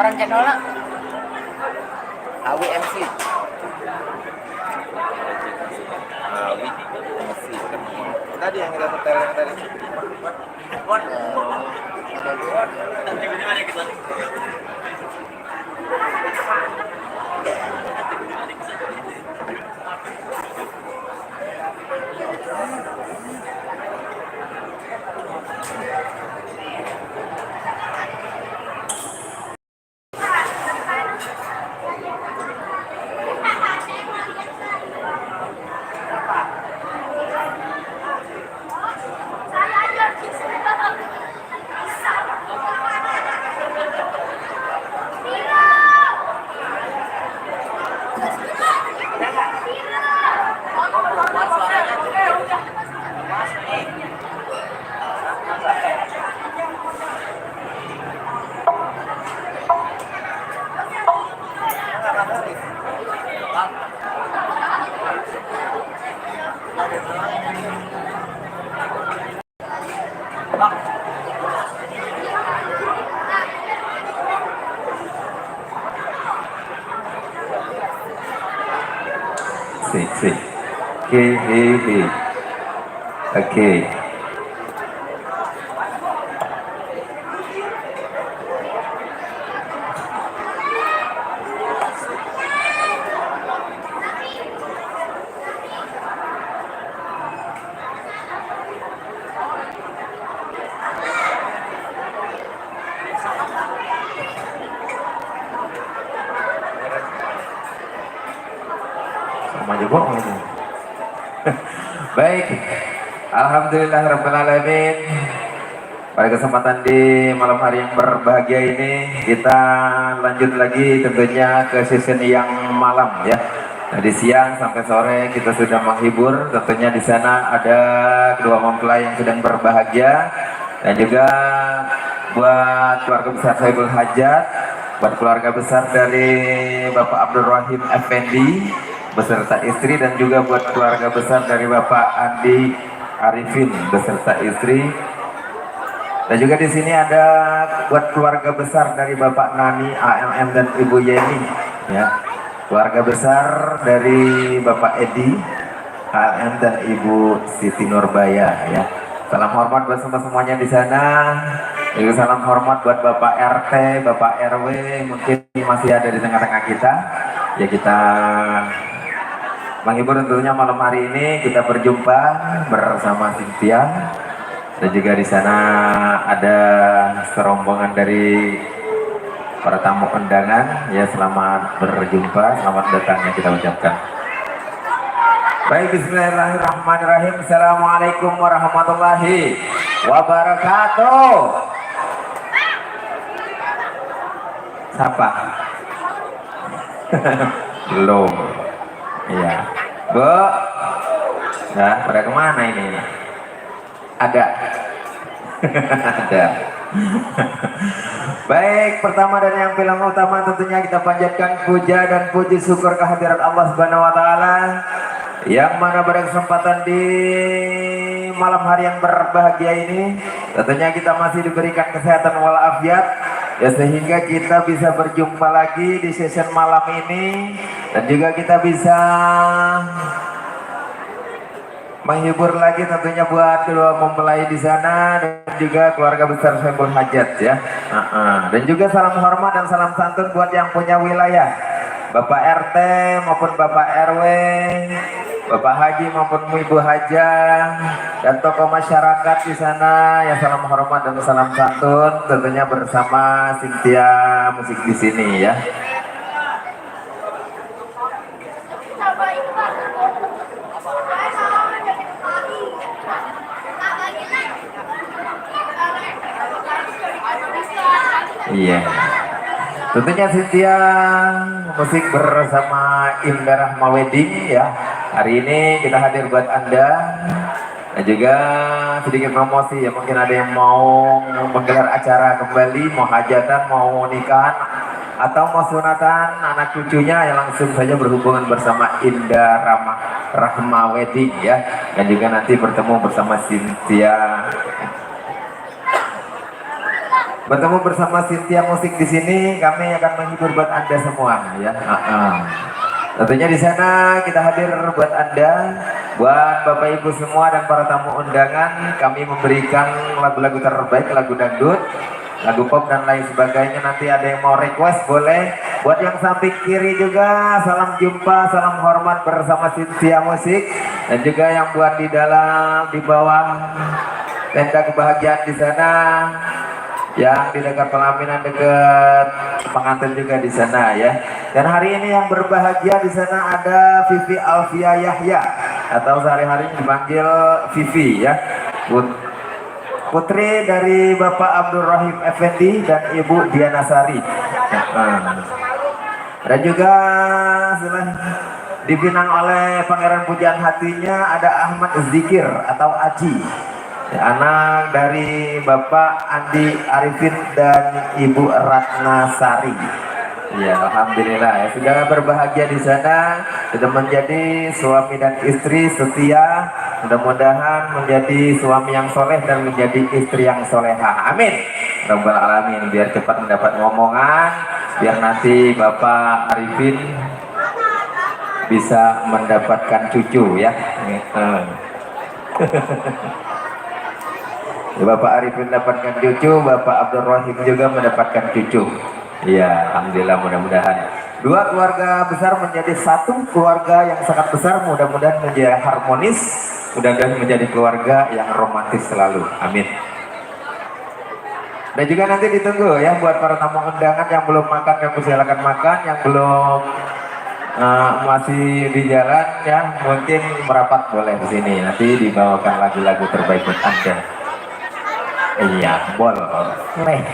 Orang channelnya Awi MC. Awi MC. Tadi yang kita setel yang tadi. Ada dua. Sik. Oke. Oke. Sama juga ini. Baik, alhamdulillah rabbil alamin. Pada kesempatan di malam hari yang berbahagia ini, kita lanjut lagi tentunya ke season yang malam ya. Dari siang sampai sore kita sudah menghibur. Tentunya di sana ada kedua mempelai yang sedang berbahagia, dan juga buat keluarga besar Saibul Hajat, buat keluarga besar dari Bapak Abdul Rahim Effendi beserta istri, dan juga buat keluarga besar dari Bapak Andi Arifin beserta istri. Dan juga di sini ada buat keluarga besar dari Bapak Nani ALM dan Ibu Yeni ya. Keluarga besar dari Bapak Edi ALM dan Ibu Siti Nurbaya ya. Salam hormat buat semuanya di sana. Juga salam hormat buat Bapak RT, Bapak RW, mungkin masih ada di tengah-tengah kita. Ya, kita menghibur tentunya malam hari ini. Kita berjumpa bersama Cynthia, dan juga di sana ada serombongan dari para tamu undangan ya. Selamat berjumpa, selamat datang yang kita ucapkan. Baik, bismillahirrahmanirrahim. Assalamualaikum warahmatullahi wabarakatuh. Siapa? Belum. Iya, Bu. Nah, pada kemana ini? Ada. Ada. Baik, pertama dan yang paling utama tentunya kita panjatkan puja dan puji syukur kehadirat Allah Subhanahu wa taala, yang mana pada kesempatan di malam hari yang berbahagia ini tentunya kita masih diberikan kesehatan walafiat ya, sehingga kita bisa berjumpa lagi di sesi malam ini, dan juga kita bisa menghibur lagi tentunya buat kedua mempelai di sana, dan juga keluarga besar Saibul Hajat ya. Dan juga salam hormat dan salam santun buat yang punya wilayah, Bapak RT maupun Bapak RW, Bapak Haji maupun Ibu Haja, dan tokoh masyarakat di sana ya. Salam hormat dan salam santun tentunya bersama Cynthia Musik di sini ya. Iya, tentunya Cynthia Musik bersama Indah Rahma Wedding ya. Hari ini kita hadir buat Anda, dan juga sedikit promosi ya. Mungkin ada yang mau menggelar acara kembali, mau hajatan, mau nikahan, atau mau sunatan anak cucunya, ya langsung saja berhubungan bersama Indah Rahma Wedding ya. Dan juga nanti bertemu bersama Cynthia bertemu bersama Cynthia Musik di sini. Kami akan menghibur buat Anda semua ya. Tentunya di sana kita hadir buat Anda, buat Bapak Ibu semua dan para tamu undangan. Kami memberikan lagu-lagu terbaik, lagu dangdut, lagu pop dan lain sebagainya. Nanti ada yang mau request boleh. Buat yang samping kiri juga salam jumpa, salam hormat bersama Cynthia Musik. Dan juga yang buat di dalam, di bawah tenda kebahagiaan di sana, yang di dekat pelaminan dekat pengantin juga di sana ya. Dan hari ini yang berbahagia di sana ada Vivi Alfia Yahya atau sehari-hari dipanggil Vivi ya. Putri dari Bapak Abdul Rahim Effendi dan Ibu Diana Sari. Dan juga dipinang oleh Pangeran Pujaan Hatinya ada Ahmad Zikir atau Aji, anak dari Bapak Andi Arifin dan Ibu Ratna Sari. Ya, alhamdulillah ya, sudah berbahagia di sana, sudah menjadi suami dan istri setia. Mudah-mudahan menjadi suami yang soleh dan menjadi istri yang soleha. Amin. Rabbal alamin. Biar cepat mendapat ngomongan, biar nanti Bapak Arifin bisa mendapatkan cucu ya. Bapak Arifin mendapatkan cucu, Bapak Abdul Rahim juga mendapatkan cucu. Iya, alhamdulillah, mudah-mudahan dua keluarga besar menjadi satu keluarga yang sangat besar. Mudah-mudahan menjadi harmonis, mudah-mudahan menjadi keluarga yang romantis selalu. Amin. Dan juga nanti ditunggu ya buat para tamu undangan yang belum makan, yang silakan makan, yang belum masih di jalan ya mungkin merapat boleh ke sini. Nanti dibawakan lagu-lagu terbaik buat Anda. Iya, boleh.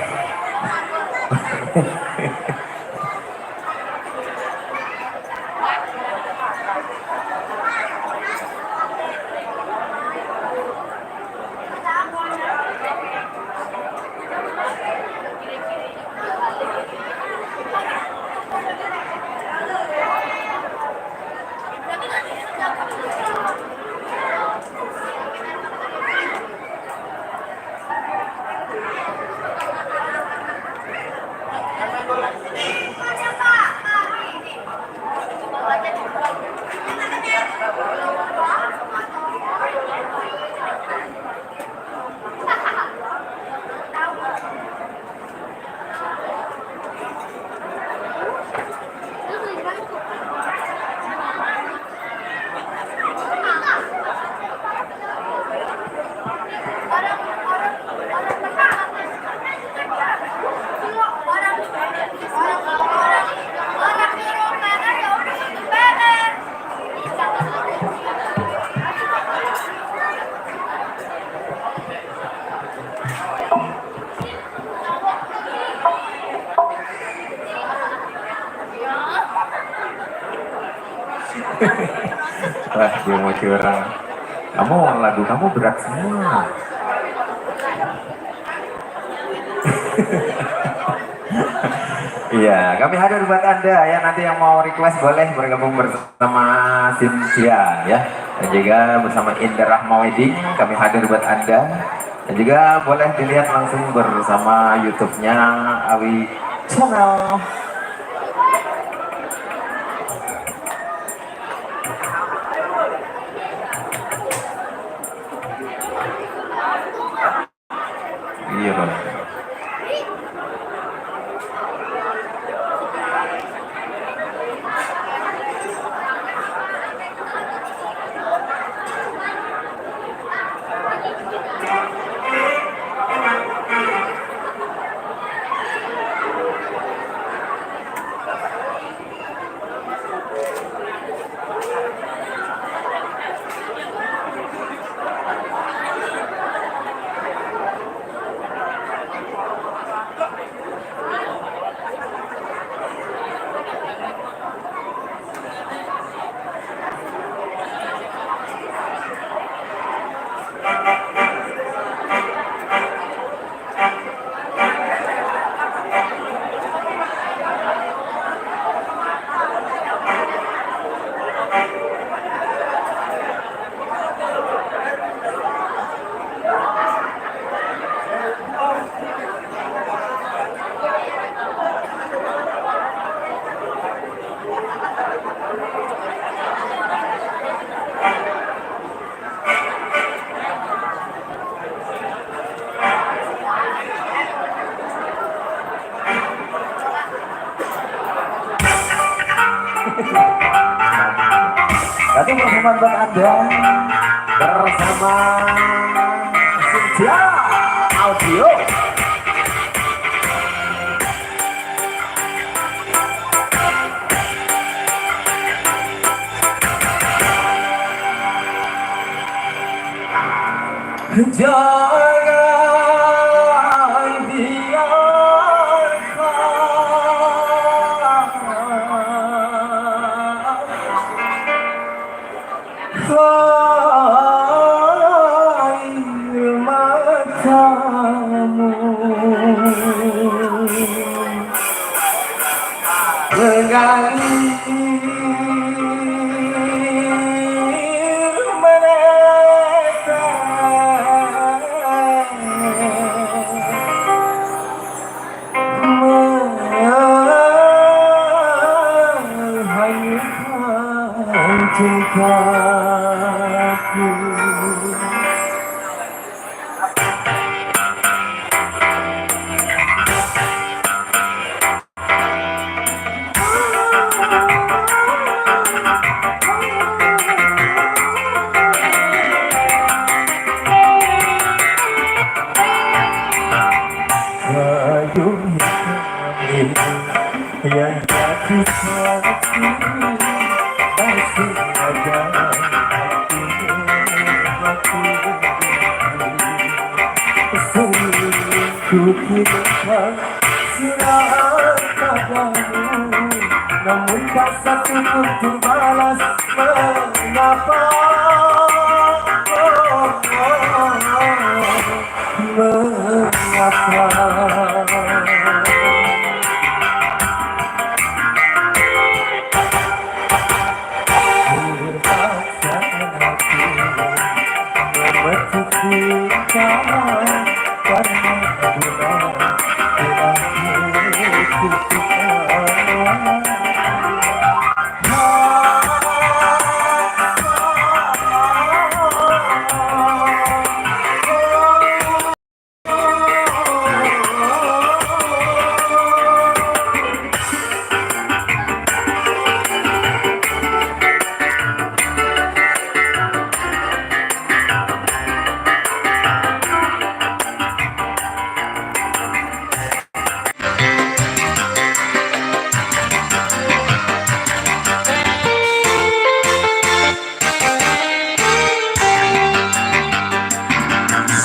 Wah, dia mau curang. Kamu lagu kamu berat semua. Iya, kami hadir buat Anda ya. Nanti yang mau request boleh bergabung bersama Cynthia ya. Dan juga bersama Indra Rahma Wedding kami hadir buat Anda. Dan juga boleh dilihat langsung bersama YouTube-nya Awi Channel. Iya, Bang. Tadi persembahan buat Anda bersama Cynthia Audio. Jangan biarkan air matamu menghanyutkan cintaku. Payung hitam yang jatuh saksi masih ada ku kirimkan surat padamu, namun tak satu pun terbalas. Mengapa?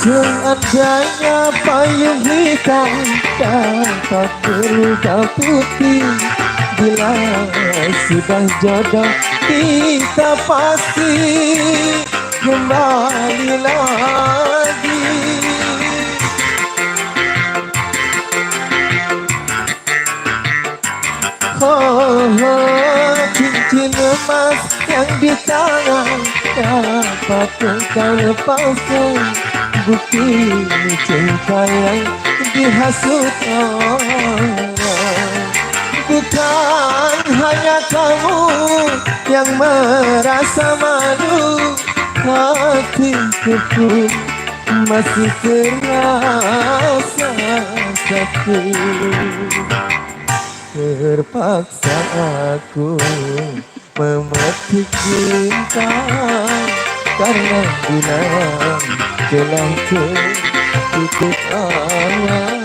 Seandainya payung hitam dapat berubah putih, bila sudah jodoh kita pasti kembali lagi. Cincin emas yang di tangan dapat engkau lepaskan, bukti cinta yang dihasut orang. Bukan hanya kamu yang merasa malu, hatiku pun masih terasa sakit. Terpaksa aku memetik cinta karena bulan telah tutup awan.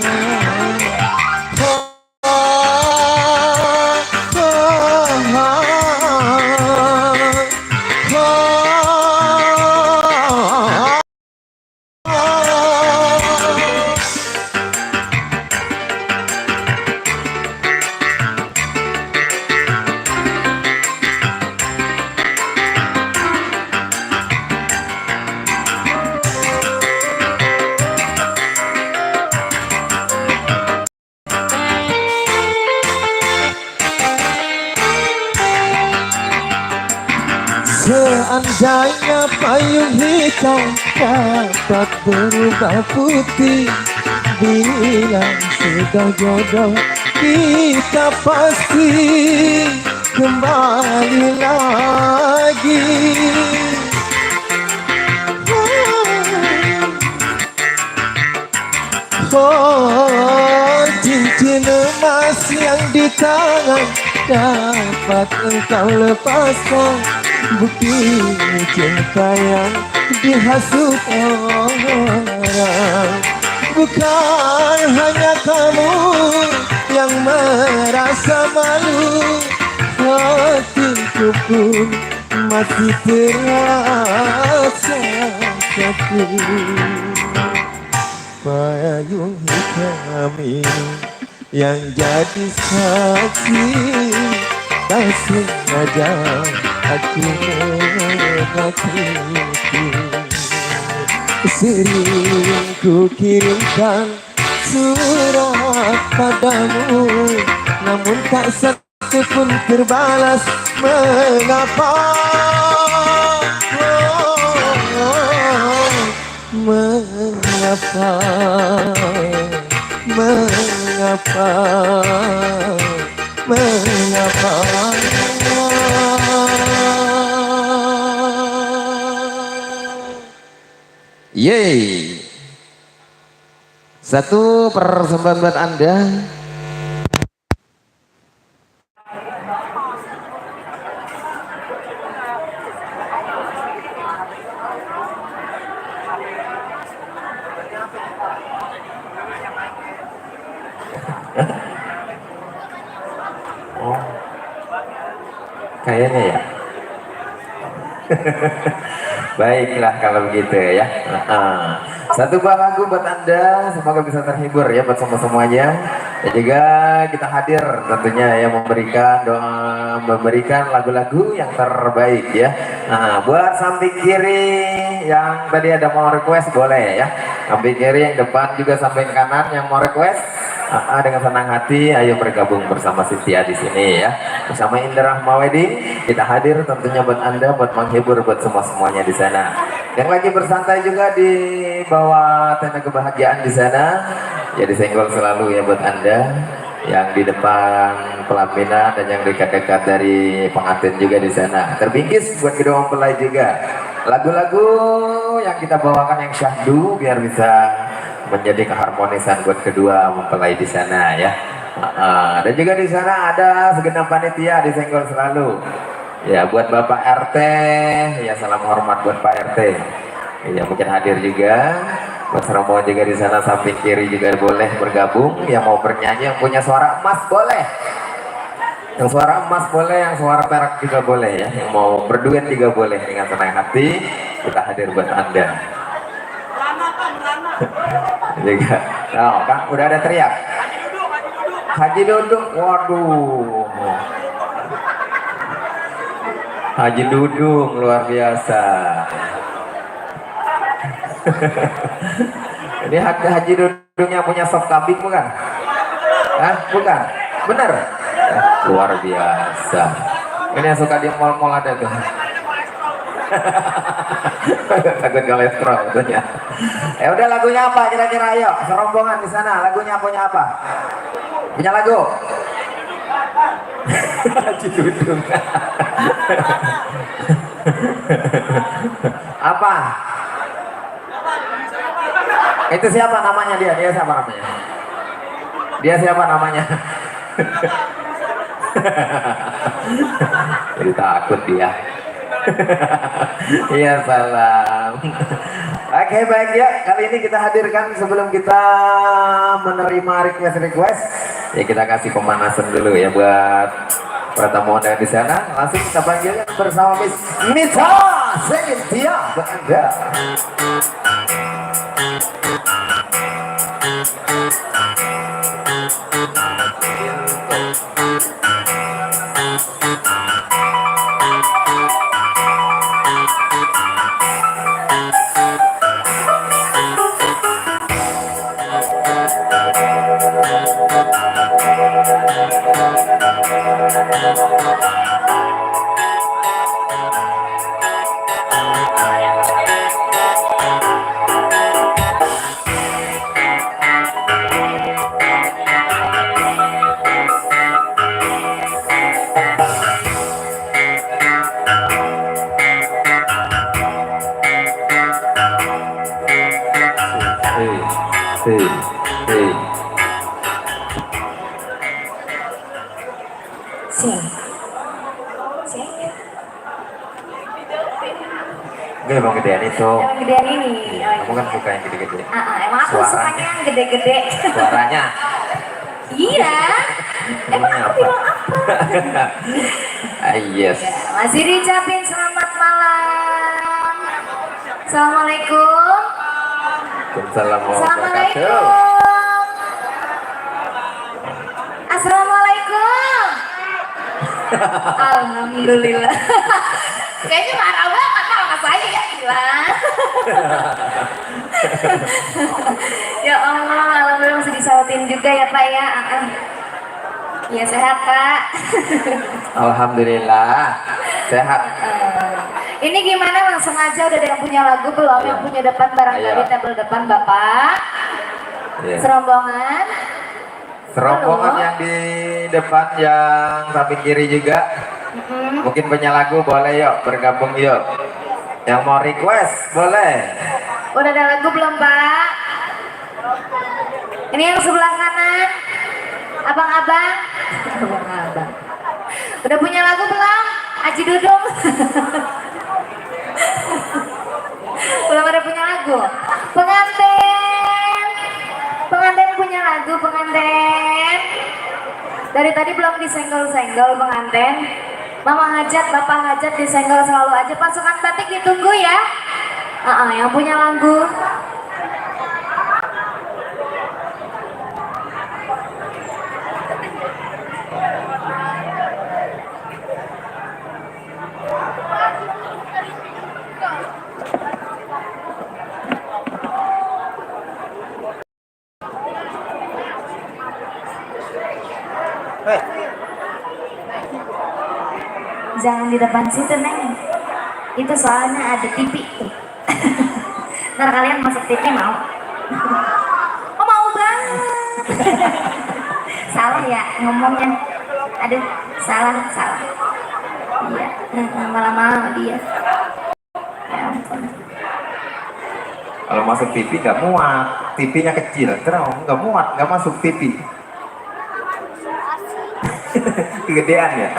Seandainya payung hitam dapat berubah putih, bila sudah jodoh kita pasti kembali lagi. Oh, cincin emas yang di tangan dapat engkau lepaskan bukti cinta yang dihasut orang. Bukan hanya kamu yang merasa malu, hatiku pun masih terasa sakit. Payung hitam ini yang jadi saksi, tak sengaja aku menyakiti. Sering ku kirimkan surat padamu, namun tak satu pun terbalas. Mengapa? Mengapa? Mengapa? Mengapa? Yeay. Satu persembahan buat Anda. Oh, kayaknya ya. Baiklah kalau begitu ya. Satu buah lagu buat Anda, semoga bisa terhibur ya buat semuanya. Dan juga kita hadir tentunya ya memberikan doa, memberikan lagu-lagu yang terbaik ya. Buat samping kiri yang tadi ada mau request boleh ya. Samping kiri yang depan juga samping kanan yang mau request. Dengan senang hati, ayo bergabung bersama Cynthia di sini ya, bersama Indra Rahmawedi. Kita hadir tentunya buat Anda, buat menghibur buat semuanya di sana. Yang lagi bersantai juga di bawah tenda kebahagiaan di sana, ya disenggol selalu ya buat Anda. Yang di depan pelaminan dan yang dekat-dekat dari pengantin juga di sana. Terbingkis buat kedua mempelai juga. Lagu-lagu yang kita bawakan yang syahdu biar bisa menjadi keharmonisan buat kedua mempelai di sana ya. Dan juga di sana ada segenap panitia disenggol selalu. Ya buat Bapak RT, ya salam hormat buat Pak RT. Ya mungkin hadir juga. Buat rombongan juga di sana samping kiri juga boleh bergabung. Yang mau bernyanyi, yang punya suara emas boleh. Yang suara emas boleh, yang suara perak juga boleh ya. Yang mau berduet juga boleh, dengan senang hati kita hadir buat Anda. Juga. Oh, kan udah ada teriak. Haji Duduk, waduh. Haji Dudung luar biasa. Ini Haji Dudung yang punya sop kambing bukan? Bukan? Bener? Luar biasa. Ini yang suka di mall-mall ada tuh. Takut kolesterol tentunya. Ya udah, lagunya apa kira-kira? Ayo serombongan di sana, lagunya punya apa? Punya lagu? Haji Dudung. Apa? Itu siapa namanya dia? Dia siapa namanya? Dia siapa namanya? Jadi takut dia. Iya salam. Oke baik ya, kali ini kita hadirkan sebelum kita menerima request ya, kita kasih pemanasan dulu ya buat para tamu Anda di sana. Langsung kita panggil bersama Miss Mita Cynthia buat Anda. Sing. Sing. Enggak emang gedean itu. Yang gedean ini. Oh, Kamu kan suka yang gede-gede. emang aku Suaranya. sukanya yang gede-gede. Suaranya. Iya. Emang aku bilang apa? Yes. Ya, masih diucapin selamat malam. Assalamualaikum. Assalamualaikum. Assalamualaikum. Alhamdulillah. Kayaknya marah banget sama saya ya, gila. Ya Allah, alhamdulillah masih disautin juga ya Pak ya. Ya sehat Kak. Alhamdulillah sehat. Ini gimana, langsung aja udah ada yang punya lagu belum? Yang punya depan barangkali Ayo. tabel depan Bapak. Iya. Serombongan. Serombongan Halo. yang di depan, yang samping kiri juga. Mungkin punya lagu, boleh yuk bergabung yuk. Yang mau request boleh. Udah ada lagu belum Pak? Ini yang sebelah kanan. Abang-abang. Abang-abang. Udah punya lagu belum? Aji Dudung. Belum ada punya lagu. Pengantin. Pengantin punya lagu, pengantin. Dari tadi belum disenggol-senggol pengantin. Mama hajat, bapak hajat disenggol selalu aja. Pasukan batik ditunggu ya. Yang punya lagu. Hei, Jangan di depan situ Neng. Itu soalnya ada TV tuh. Ntar kalian masuk TV mau? Oh mau banget. Salah ya ngomongnya. Aduh salah. Iya. Malah mau dia. Ya ampun. Kalau masuk TV nggak muat, TV-nya kecil, terus nggak muat, nggak masuk TV. Kegedean ya.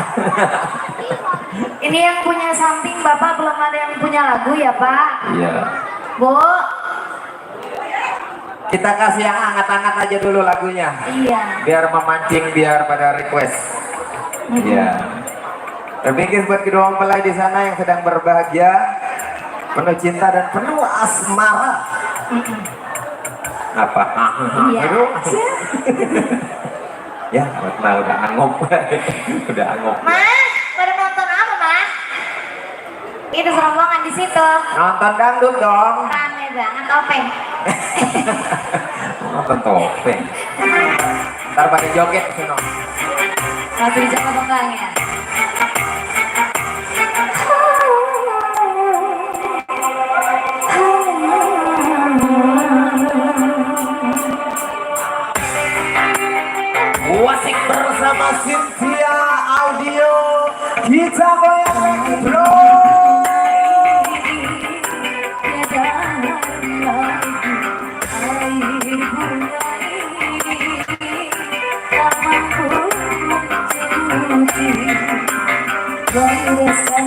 Ini yang punya samping Bapak belum ada yang punya lagu ya Pak? Iya. Bu? Kita kasih yang hangat-hangat aja dulu lagunya. Iya. Biar memancing, biar pada request. Iya. Terbikin buat kedua mempelai di sana yang sedang berbahagia, penuh cinta dan penuh asmara. Apa? Iya. Aduh. Ya, udah angop. Udah angop. Mas, pada nonton apa Mas? Itu serombongan di situ. Nonton dangdut dong. Rame banget topeng. Nonton topeng. Ntar pada joget sini. Masih dijaga penggangnya. Wasik bersama Cynthia Audio. Kita goyang lagi bro. Dosa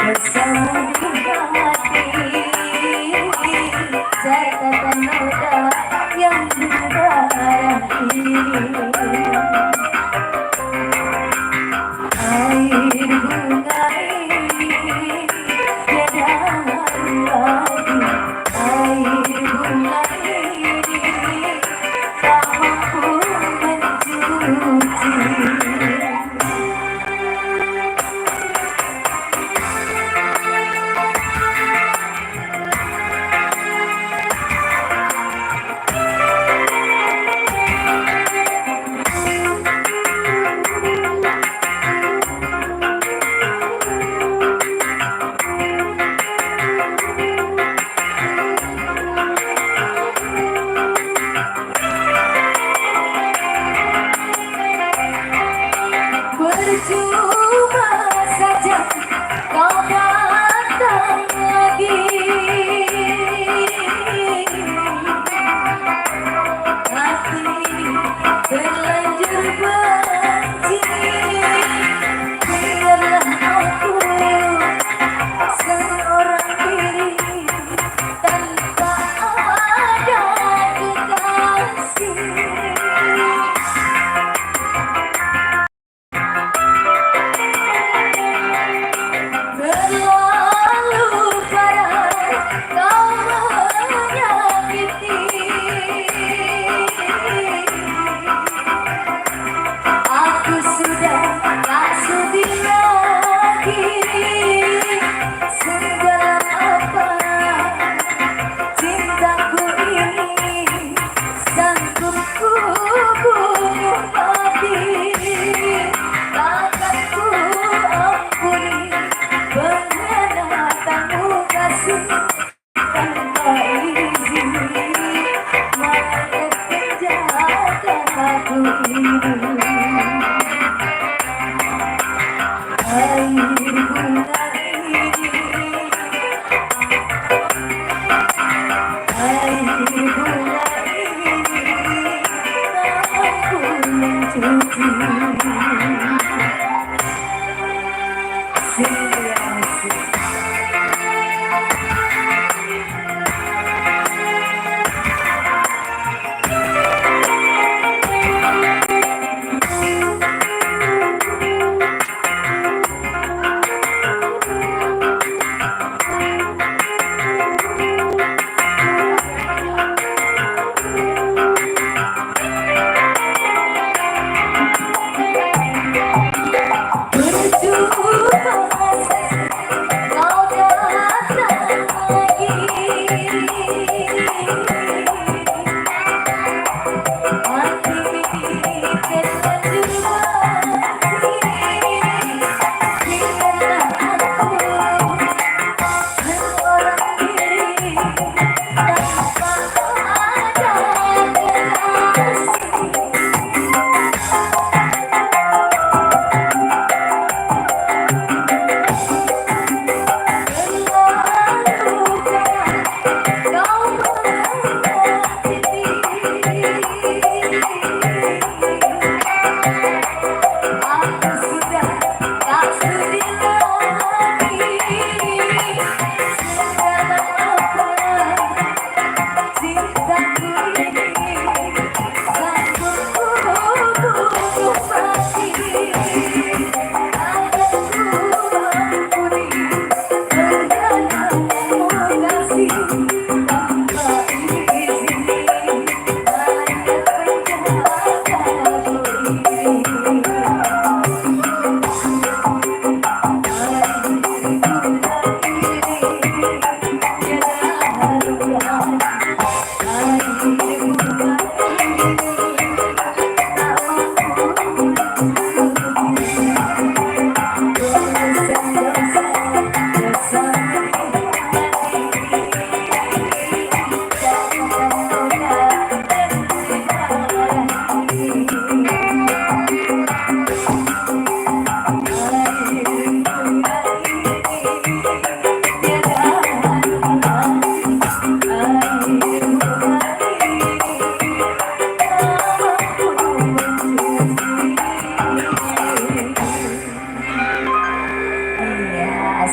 bersama hati, catatan noda yang berarti. Air bunga ini tiada lagi, air bunga ini tak mampu mencuci. Percuma saja kau datang lagi, hati terlanjur benci.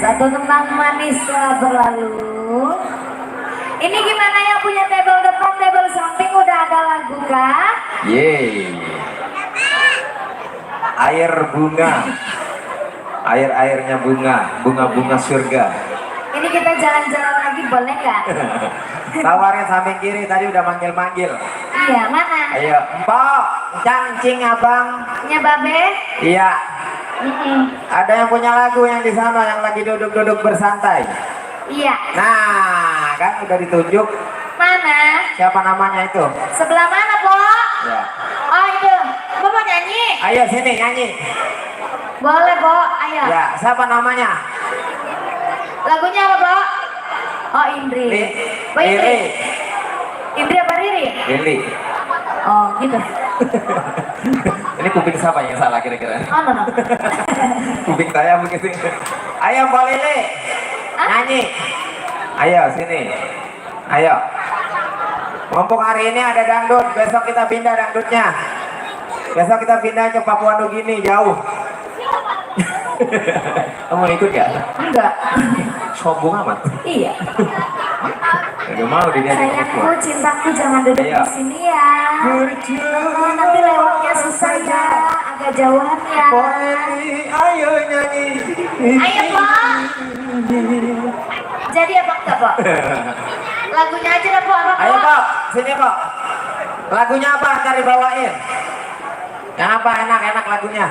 satu tentang manis telah berlalu. Ini gimana yang punya table depan, table samping udah ada lagu kah? Yeay. Air bunga. Air-airnya bunga, bunga-bunga surga. Ini kita jalan-jalan lagi boleh nggak? Tawarin samping kiri tadi udah manggil-manggil. Iya, mana? Ayo, Empok, cangcing abang. Nya Babe? Iya, Mm-mm. ada yang punya lagu yang di sana yang lagi duduk-duduk bersantai. Iya. Nah, kan udah ditunjuk Mana? siapa namanya itu. Sebelah mana, Po? Ya. Oh, itu. Po mau nyanyi? Ayo sini nyanyi. Boleh, Po. Ayo. Ya, siapa namanya? Lagunya apa, Po? Oh, Indri. Po, Indri. Riri. Indri apa Riri? Riri. Oh, gitu. Ini kuping siapa yang salah kira-kira? Oh, no, no. Kuping saya begitu. Ayo Mbak Lili, Hah? nyanyi. Ayo sini. Ayo. Mumpung hari ini ada dangdut, besok kita pindah dangdutnya. Besok kita pindah ke Papua Nugini jauh. Kamu ikut ya? Enggak. Sombong amat. Iya. Gak mau dilihat di Sayangku, Papua. cintaku, jangan duduk Ayo. di sini ya. Oh, nanti lewatnya susah ya, agak jauhan ya. Ayo nyanyi. Ayo, Pak. Jadi apa enggak, Pak? Lagunya aja dah, Pak. Apa, Pak? Ayo Pak, sini Pak. Lagunya apa? Ntar dibawain. Yang apa enak-enak lagunya?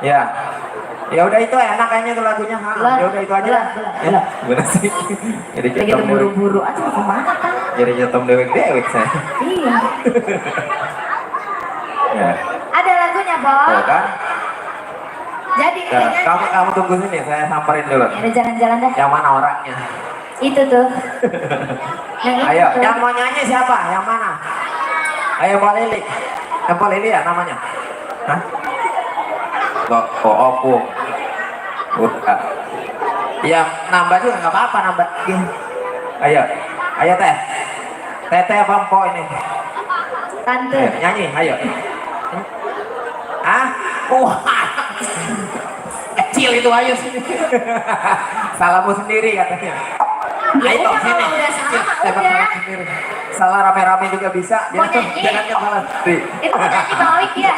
Ya. Ya udah itu enak kayaknya tuh lagunya. Belah, Ya udah itu aja. belah, Ya, gimana sih? Jadi Lagi cetom dewek. buru-buru aja mau kemana kan? Jadi cetom dewek saya. Iya. Ya. Ada lagunya, Tuh Pak. kan? Jadi Ya, nyanyi. kamu tunggu sini, saya samperin dulu. Ya udah jalan-jalan dah. Yang mana orangnya? Itu tuh. Yang itu Ayo, tuh. yang mau nyanyi siapa? Yang mana? Ayo Mbak Lili. Mbak Lili ya namanya? Hah? Opo. Udah. Ya nambah juga nggak apa-apa nambah. Ayo, ayo teh. Teteh apa Mpok ini? Tante. Ayo, nyanyi, ayo. Ah, wah, kecil itu ayo sini. Salahmu sendiri katanya. Ayo udah, sini. kalau udah sama, Tembak udah. salah sendiri. Salah rame-rame juga bisa. Mau Jangan nyanyi? jangan kan salah sendiri. Itu mau nyanyi Bang Awik dia.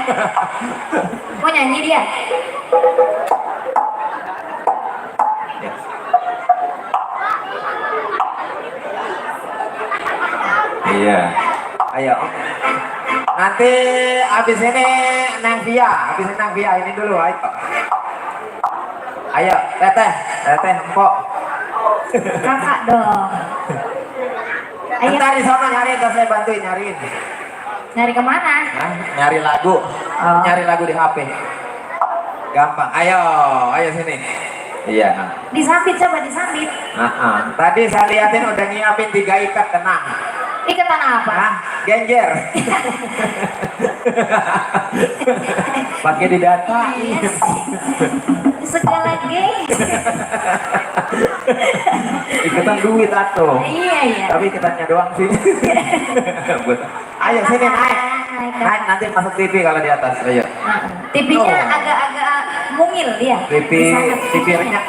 Mau nyanyi dia. Ya. Iya. Ayo. Nanti habis ini Nang Via, ini dulu, ayo. Ayo, teteh, empok. Kakak dong. Ayo. Ntar di sana nyariin, terus saya bantuin nyariin. Nyari kemana? Nah, nyari lagu, nyari lagu di HP. Gampang. Ayo sini. Iya. Disambit, coba disambit. Tadi saya liatin udah nyiapin 3 ikat tenang. Ikatan apa? Hah? Genjer. Pakai di data. Yes. Segala geng. Ikutan duit atau? Iya. Tapi ikutannya doang sih. Ayo sini naik. Naik nanti masuk TV kalau di atas. Ayo. TV-nya Oh. agak-agak mungil dia. TV Di sana. TV renyak.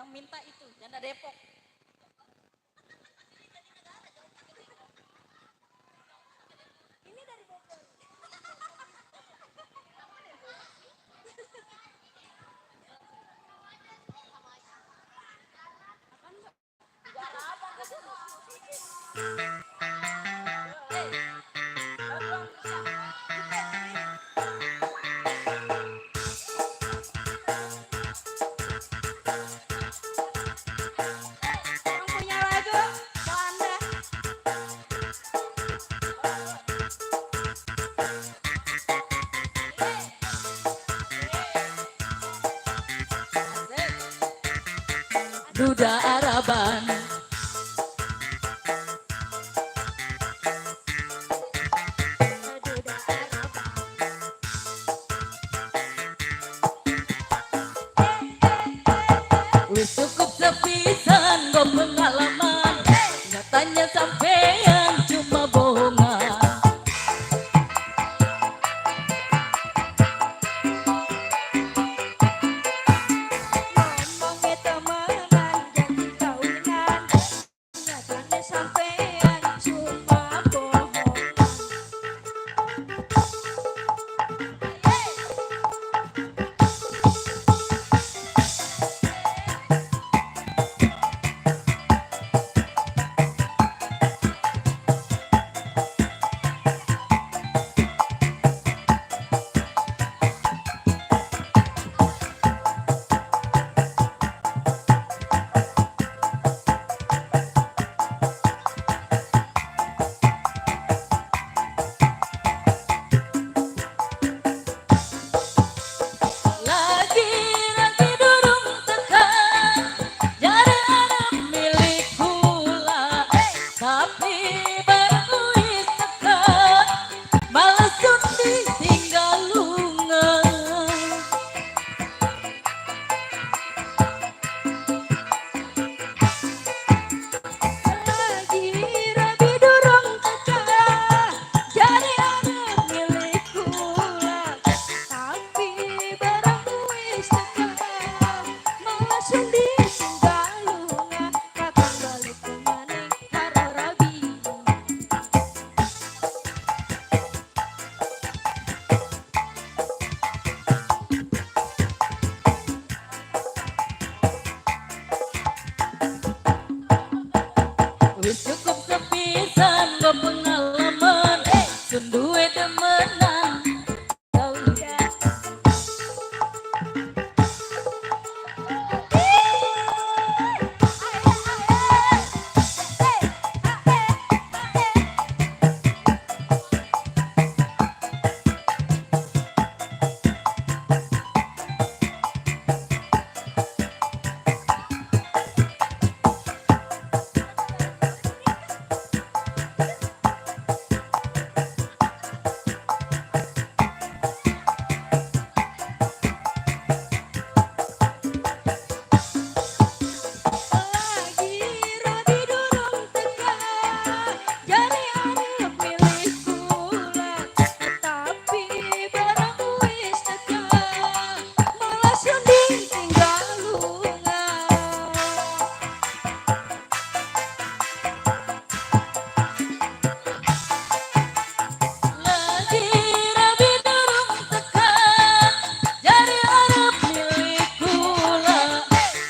Yang minta itu, janda Depok. Ini dari Bogor. Yang punya lagu, Anda. Duda Araban. Wis cukup sepisan gue pengalaman, nyatanya sampean cuma bohongan. Ngomongnya temenan janji kawinan, nyatanya sampean cuma bohongan. Lagi nanti durung tekan, jadi anak milik kula. Tapi baru wis tekan, malah sundi tinggal lungan. Lagi rabi durung tekan, jadi anak milik kula. Tapi barang wis tekan, malah sundi tinggal lungan. Kakang balik kemaning karo rabi. Wis cukup sepisan gue pengalaman, sun duwe demenan kawinan. Lagi rabi durung tekan, jadi anak milik kula. Tapi barang wis tekan, malah sundi tinggal lungan. Lagi rabi durung tekan, jadi anak milik kula.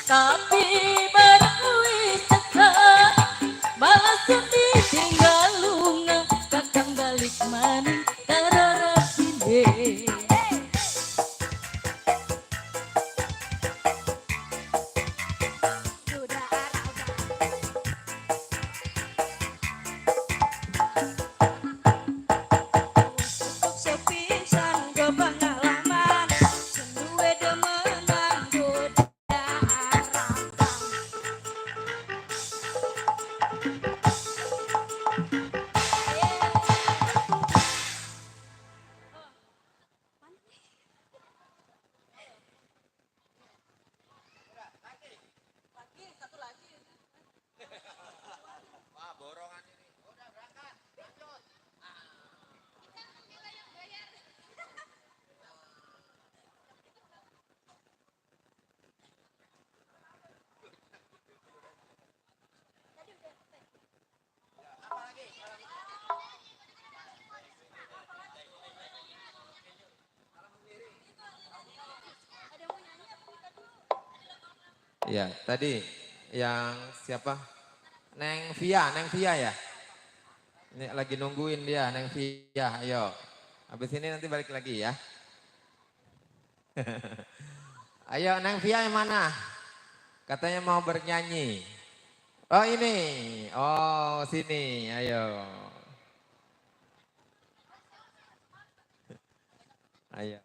Tapi baru wis tekan, malah sundi tinggal lunga. Kakang balik maning karo rabine. Duda Cukup sepisan gue pengalaman, sun duwe demenan duda Araban. Ya, tadi yang siapa? Neng Via ya. Ini lagi nungguin dia, Neng Via. Ayo. Habis ini nanti balik lagi ya. Ayo, Neng Via yang mana? Katanya mau bernyanyi. Oh ini. Oh sini. Ayo. Ayo.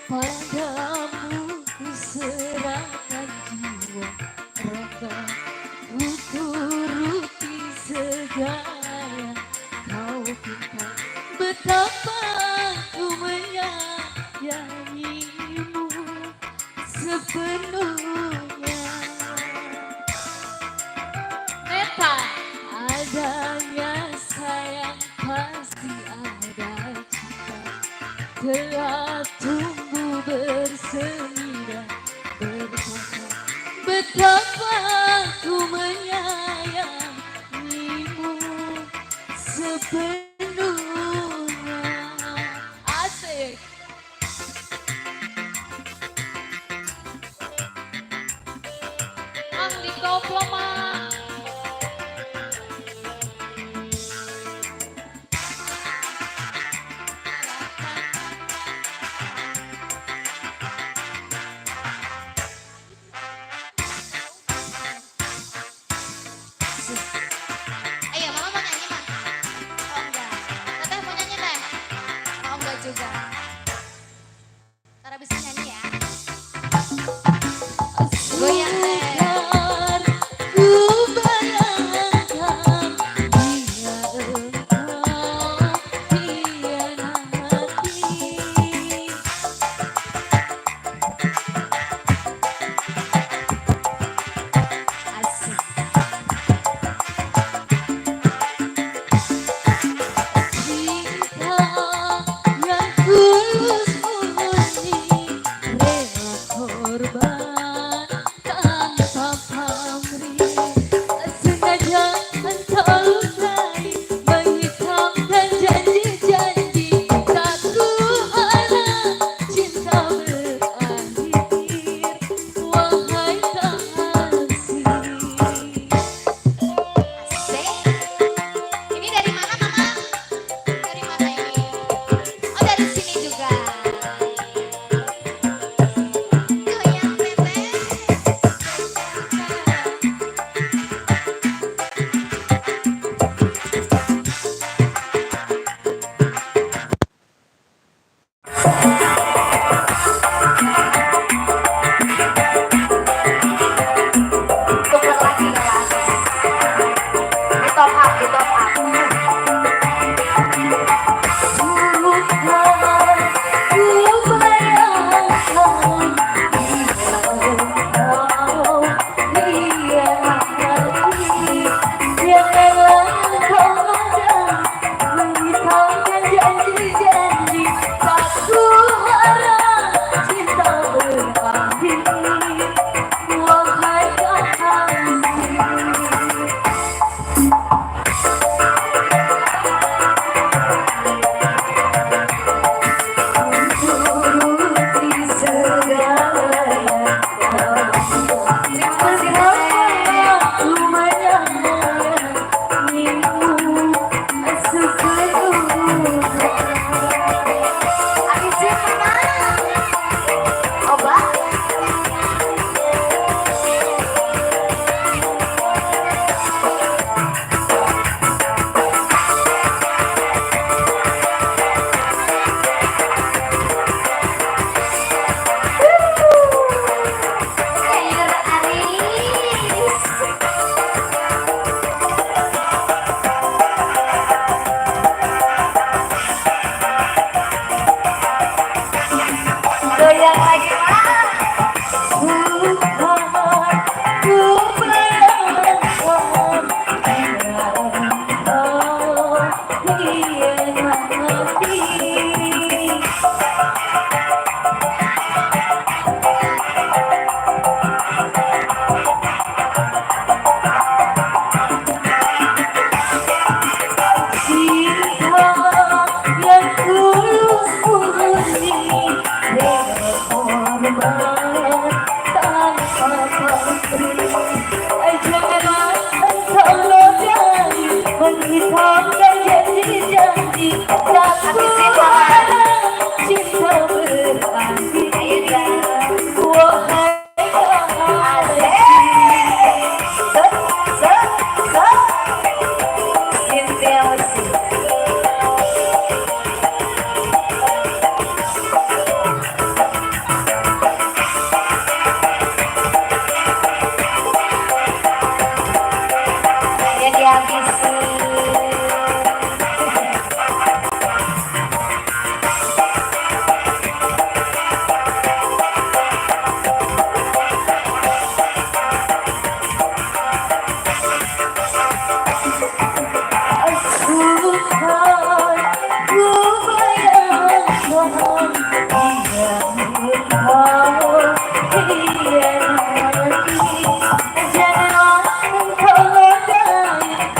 Padamu ku serahkan jiwa raga, ku turuti segala kau pinta. Betapa ku menyayangimu sepenuhnya. Neta, adanya sayang pasti ada cinta. Telah tumbuh bersemi dan berkata, betapa ku menyayangimu sepenuhnya. Asik. Ang di koplo mah. Ayo, mama mau nyanyi mah? Oh enggak. Teteh mau nyanyi teh? Oh enggak juga. Tara bisa nyanyi ya. Goyang teh. Segar ku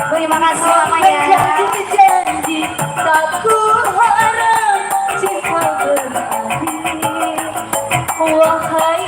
Terima kasih Mama ya. Janji tak ku harap cinta berakhir. Wahai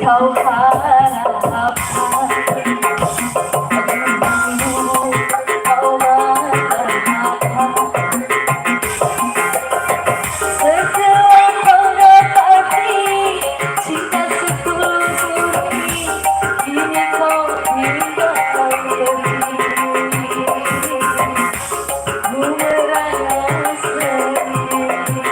kau harapkan. Kau berharap setelah kau dapati cinta setulus murni, kini kau tinggalkan pergi. Ku merana sendiri,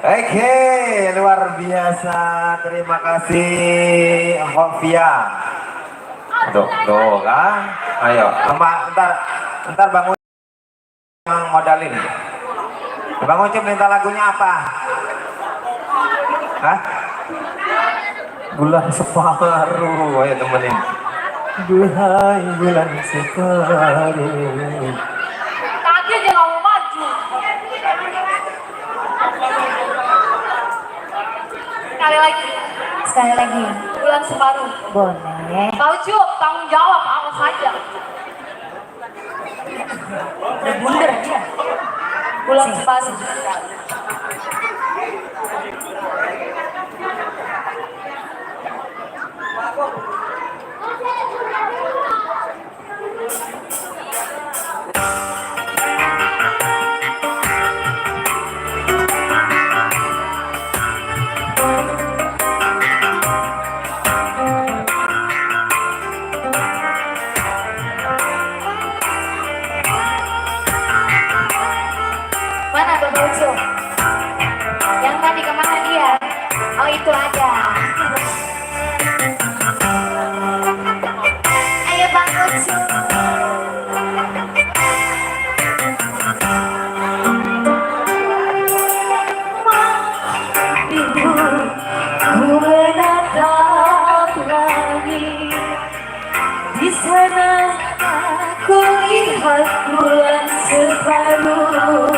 Oke, luar biasa. Terima kasih Hovia. Tuh kan. Ayo, ntar bangun yang modalin. Bang Ucup minta lagunya apa? Hah? Bulan separuh. Ayo temenin. Duhai bulan separuh. tadi aja gak mau maju. Sekali lagi. Bulan separuh. Boleh. Tahu Cup, tanggung jawab apa saja. Udah bundar dia. Bulan separuh. Mana Bapak Ucup? Yang tadi kemana dia? Oh itu aja. Ayo Bang Ucup. Ibu, ku menatap langit. Di sana aku lihat bulan separuh,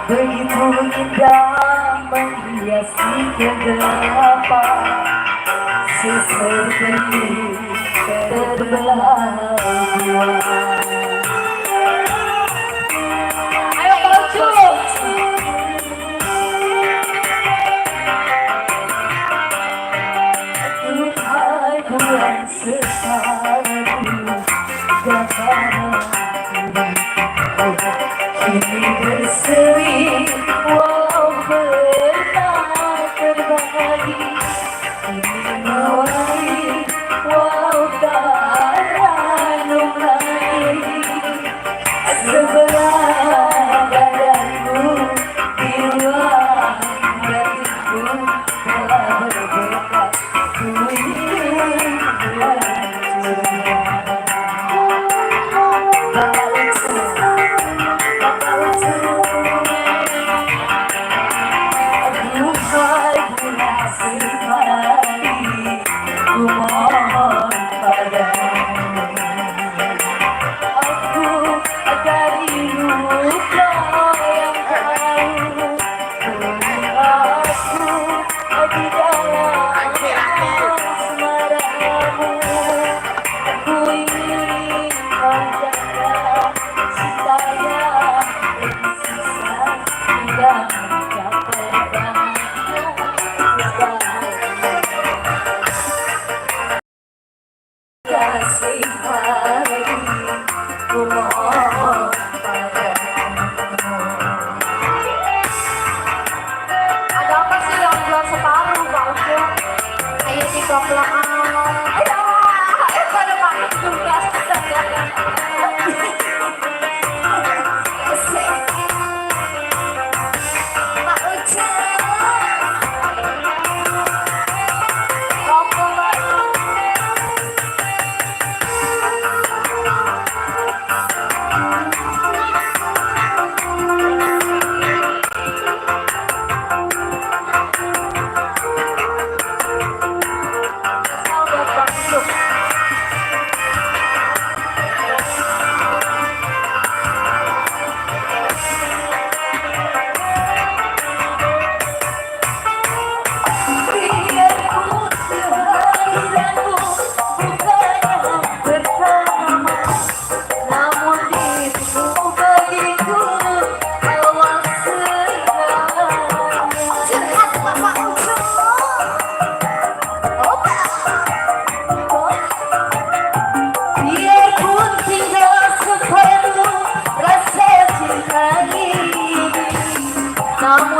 begitu indah menghiasi kegelapan, seperti terbelah dua. Ayo Bang Ucup. Duhai bulan separuh, kini berseri walau pernah terbagi, kini mewarnai walau tak ranum lagi.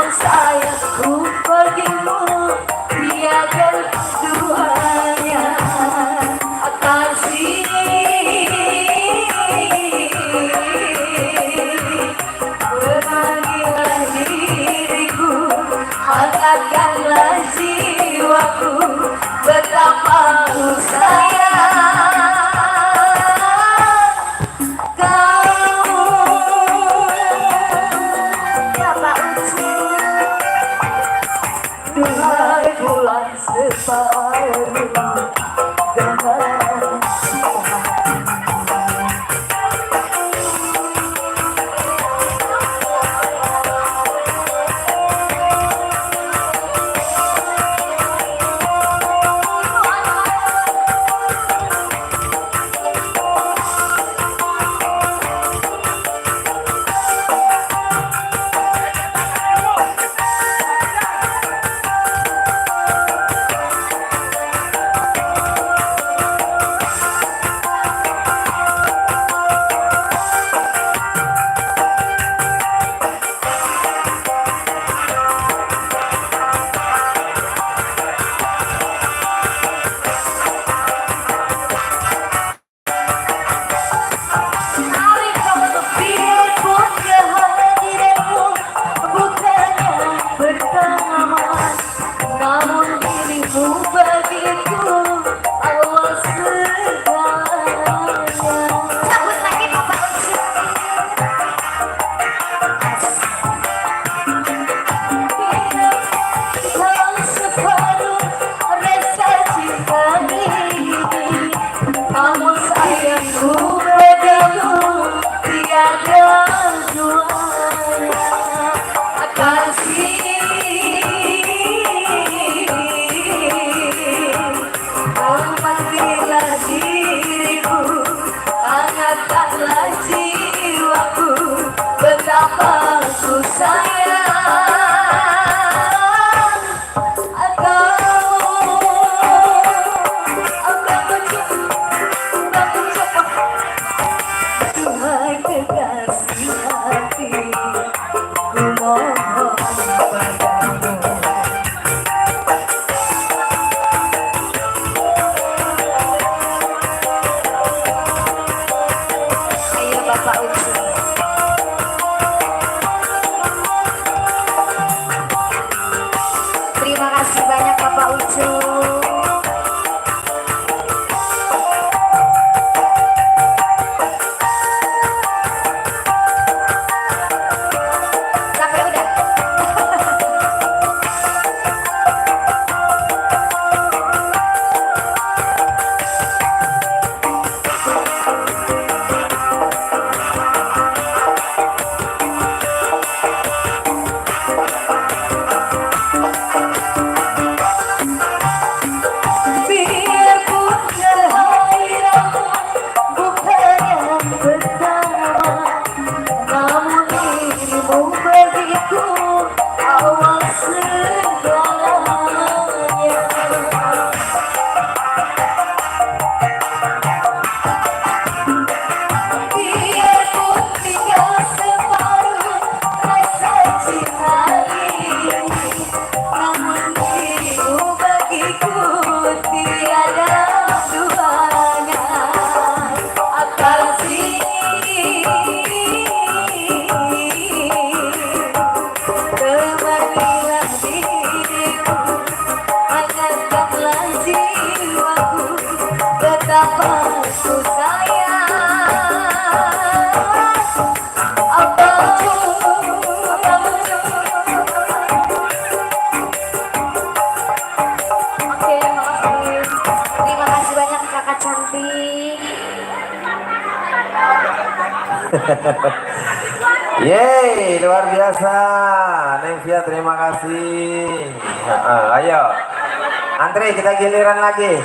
namun sayangku bagimu tiada duanya. Kasih berbagi diriku, angkatkanlah jiwaku, betapa ku sayang kamu. Kata uci, duhai bulan separuh dengan betapa ku sayang kamu. Duhai kekasih hati, ku mohon padamu. Ayo Bapak Uci. Terima kasih banyak Bapak Ucu. Sampai udah. Biarpun kehadiran bukan yang pertama, namun dirimu bagiku awal segalanya. Biarpun tinggal separuh rasa cinta ini, namun dirimu bagiku tiada duanya. Kasih berbagi dirimu, angkatkanlah jiwaku, betapa ku sayang kamu. Oke, makasih. Terima kasih banyak kakak cantik. Yeay, luar biasa. Neng Via, terima kasih. Ayo, antri kita giliran lagi.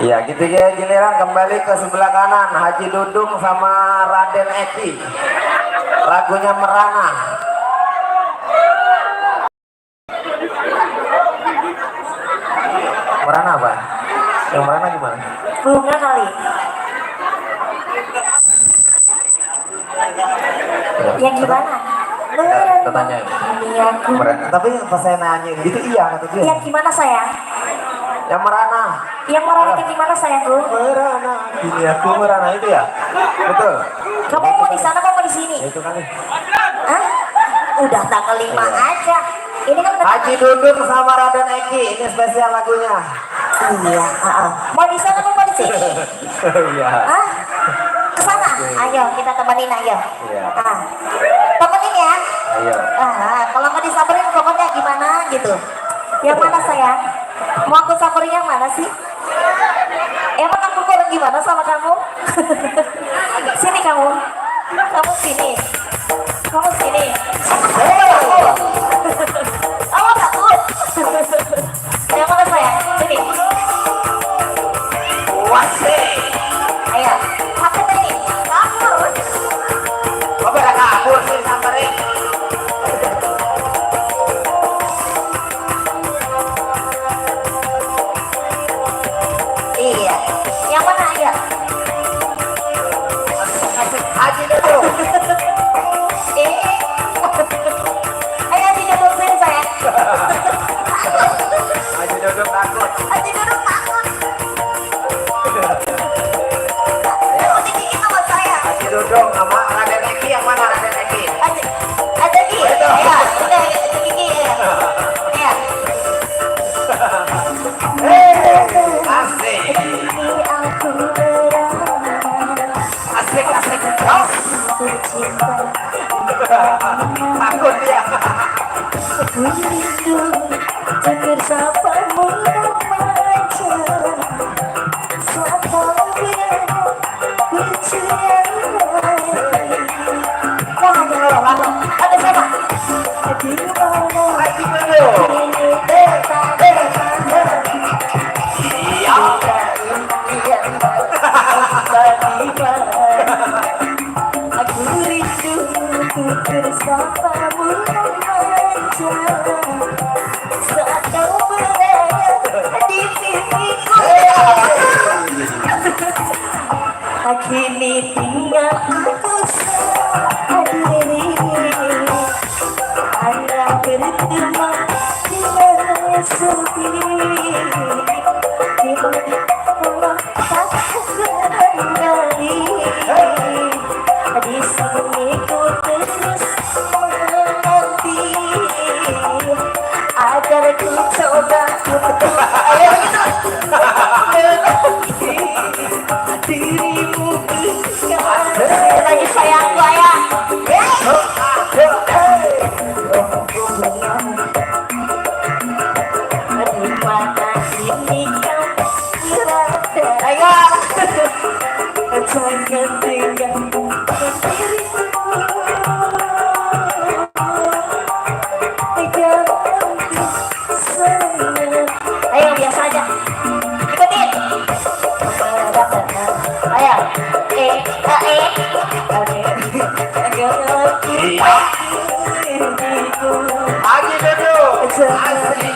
Iya, kita giliran kembali ke sebelah kanan. Haji Dudung sama Raden Eki. Lagunya Merana. Merana apa? Yang Merana gimana? Bunga kali. Yang gimana? Kita tanya. Iya, aku. Tapi pas saya nanya gitu iya kata dia. Yang gimana sayang? Yang merana. Yang merana itu gimana sayangku? Merana. Ini aku merana itu ya. Betul. Kamu mau di sana, kamu mau di sini? Ya, itu kali. Hah? Udah tanggal 5 aja. Ini kan udah Haji Dudung sama Raden Eki, ini spesial lagunya. Iya, mau di sana mau di sini? Iya. Hah? Kesana? Ayo kita temenin ayo. Iya. Temenin ya. Ayo. Kalau mau disamperin pokoknya gimana gitu. Yang mana sayang? Mau aku samperin yang mana sih? Emang aku kurang gimana sama kamu? Sini kamu. Kamu sini. Kamu sini. Kamu takut. Yang mana sayang? Sini. Wasih. Ayo. Aku sini. Kabur. Kok pada kabur sih samperin? Iya. Yang mana ayo? Haji Dudung. Ayo Haji Dudung sini sayang. Haji Dudung takut. Haji Dudung takut. Yang tinggi sama saya. Haji Dudung sama Raden Eki, yang mana Raden Eki? Haji Gigi. Ayo, udah Haji Gigi ya. Iya. Asik. Ini aku beramal. Asik, asik. Oh, takut dia. Aku rindu dengar sapamu remaja. Saat kau berada bercerai. Ada siapa? Di mana Haji Dudung. ini bertanda. Iya. Aku rindu bersamamu remaja. Saat kau berada di sisiku. Kini tinggal aku sendiri. Hanya berterima dengan sendiri. Di sini ku terus menanti agar ku coba ayo dirimu lagi sayangku ayah. Di mana ini kau berada? Ayo. Jangan tinggalkan ayo biasa aja ikutin ayo Haji Dudung. Asik.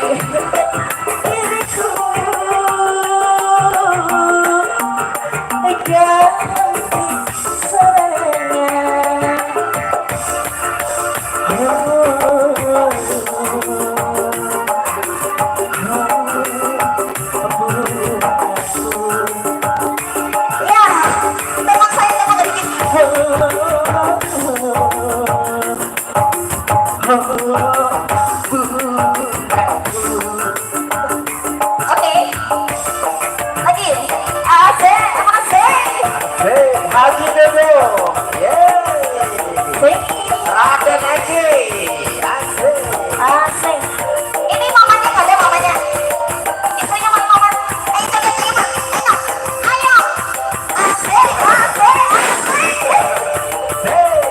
Ya, memang saya memang sedikit. Oke, lagi. Asik, asik. Hey, Haji Dudung. Yeay. Raden Eki. Asik. Asik. Ini mamanya nggak ada mamanya. Istrinya mana mama? Itu dia terima. Ayo. Asik, asik, asik. Asik.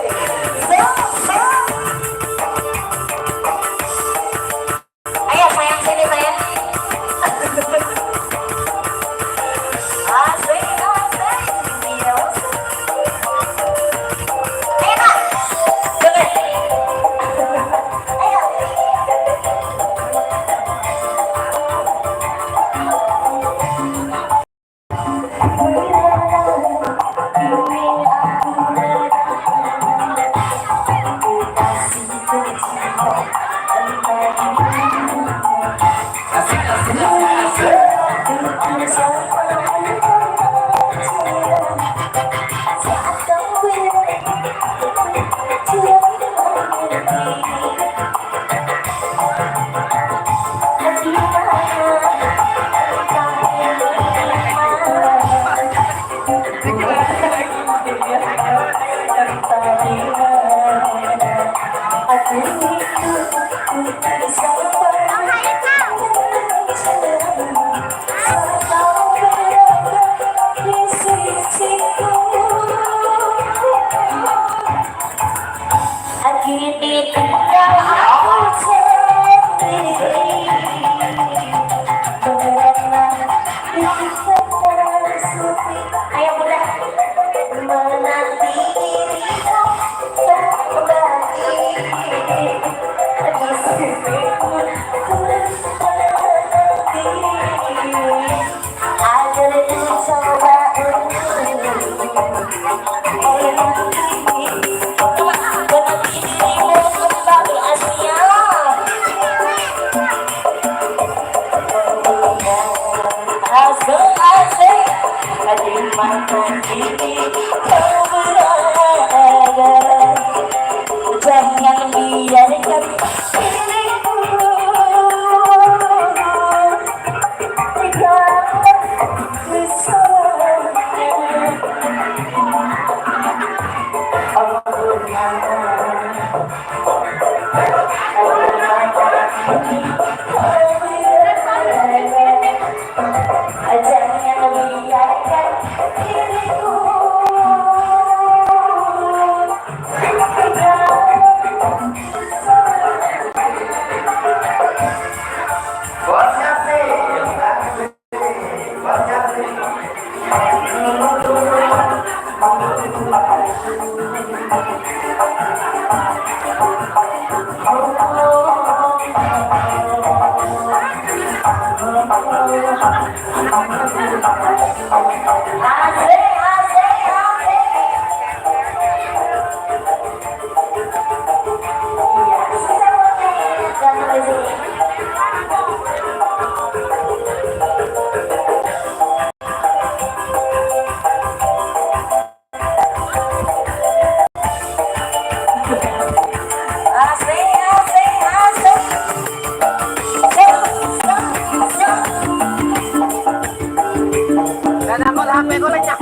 Dan aku HP ku lenyap.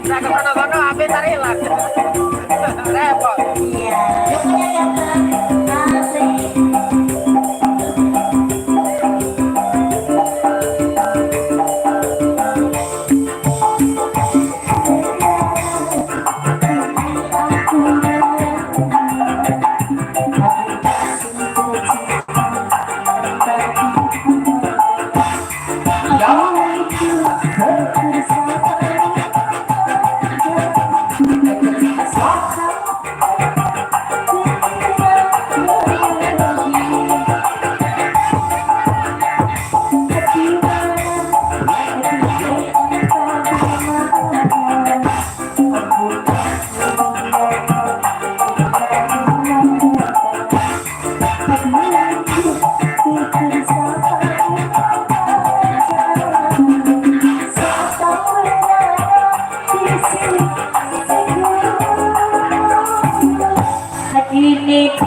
Saya ke sono-sono HP tak hilang. Repot. Iya, pokoknya ganteng, asik. Ini lagi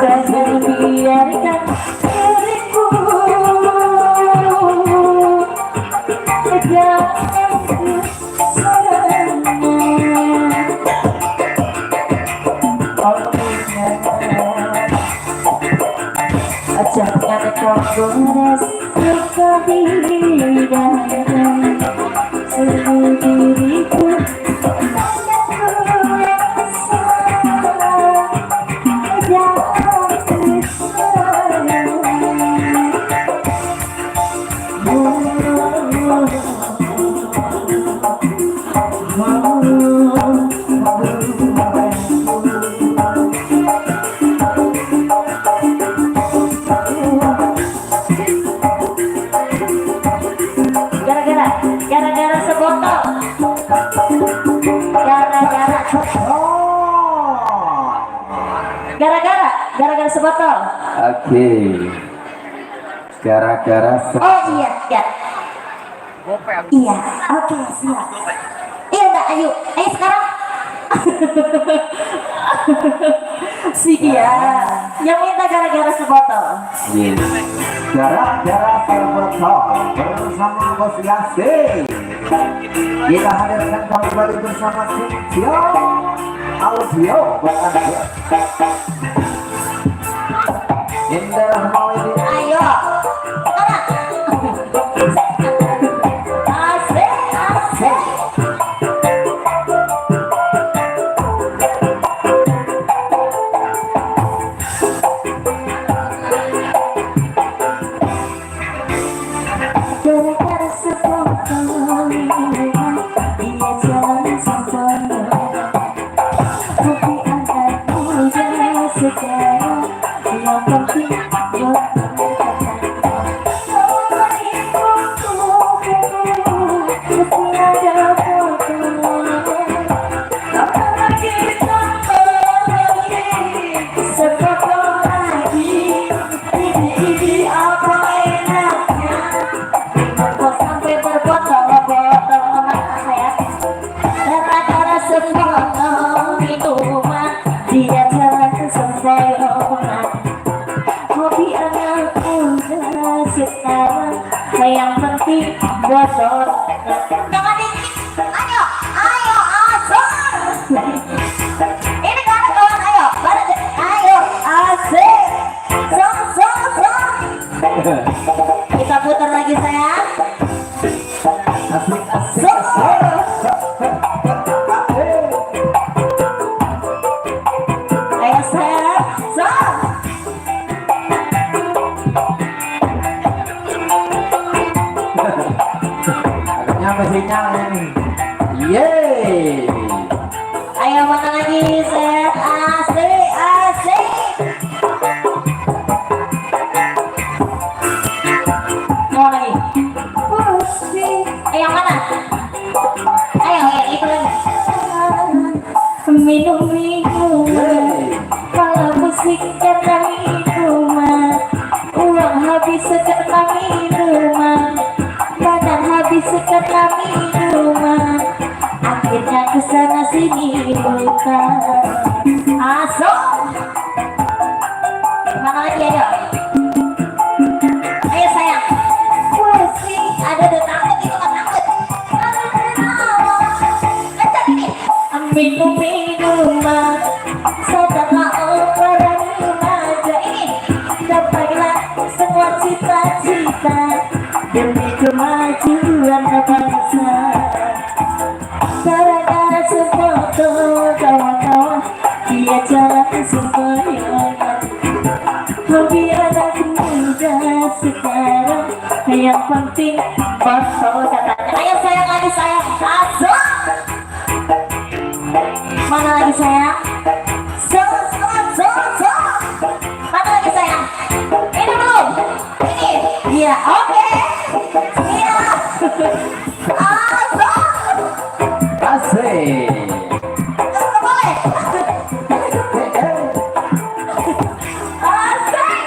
jangan biarkan diriku jangan kongres sekali seluruh diriku gara-gara sebotol gara-gara sebotol. Oke. Gara-gara Oh iya iya oke siap. Iya mbak, ayo sekarang. Si dia yang minta gara-gara sebotol. Yes. Gara-gara sebotol bersama Bos Yasin. Kita hadirkan kembali bersama Sintio Audio buat Anda. Indah Rahmawati. Ayo. Asik. Gara-gara sebotol dia jalan sempurna. Tapi anak muda sejarah yang penting buat mereka. sekarang, yang penting bocor. Jangan dikit, ayo, ayo, asal. Ini kan kawan, ayo, bareng, ayo, asik, so. Kita putar lagi sayang. So. Ayo sayang, so. Nyampe sinyalnya nih. Yeay. Ayo mana lagi sayang, asik. Mau lagi? Yang mana? Ayo, itu lagi. Minum kalau musik karena minuman, uang habis karena minuman, badan habis karena minuman, akhirnya kesana sini bukan. Asok. Mana lagi ayo? Ayo sayang. Musik ada takut itu kan takut. Kencang ini. Minum minuman setelah orang remaja ini, dapatlah semua cita-cita demi kemajuan bangsa. Gara-gara sefoto kawan-kawan, dia jalan sembayangan. Hobi anak muda sekarang, yang penting foto katanya. Ayo sayang, adik sayang, asok. Mana lagi sayang? So. Mana lagi sayang? Ini belum? Ini? Iya, oke. Iya. Asok. Asik. Boleh. Asik.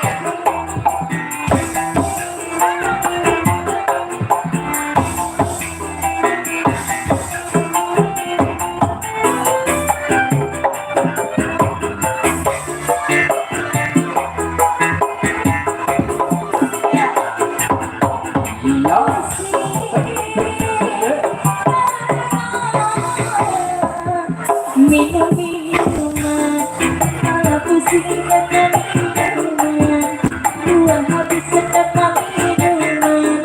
Minum minuman, kalau pusing karena minuman, uang habis karena minuman,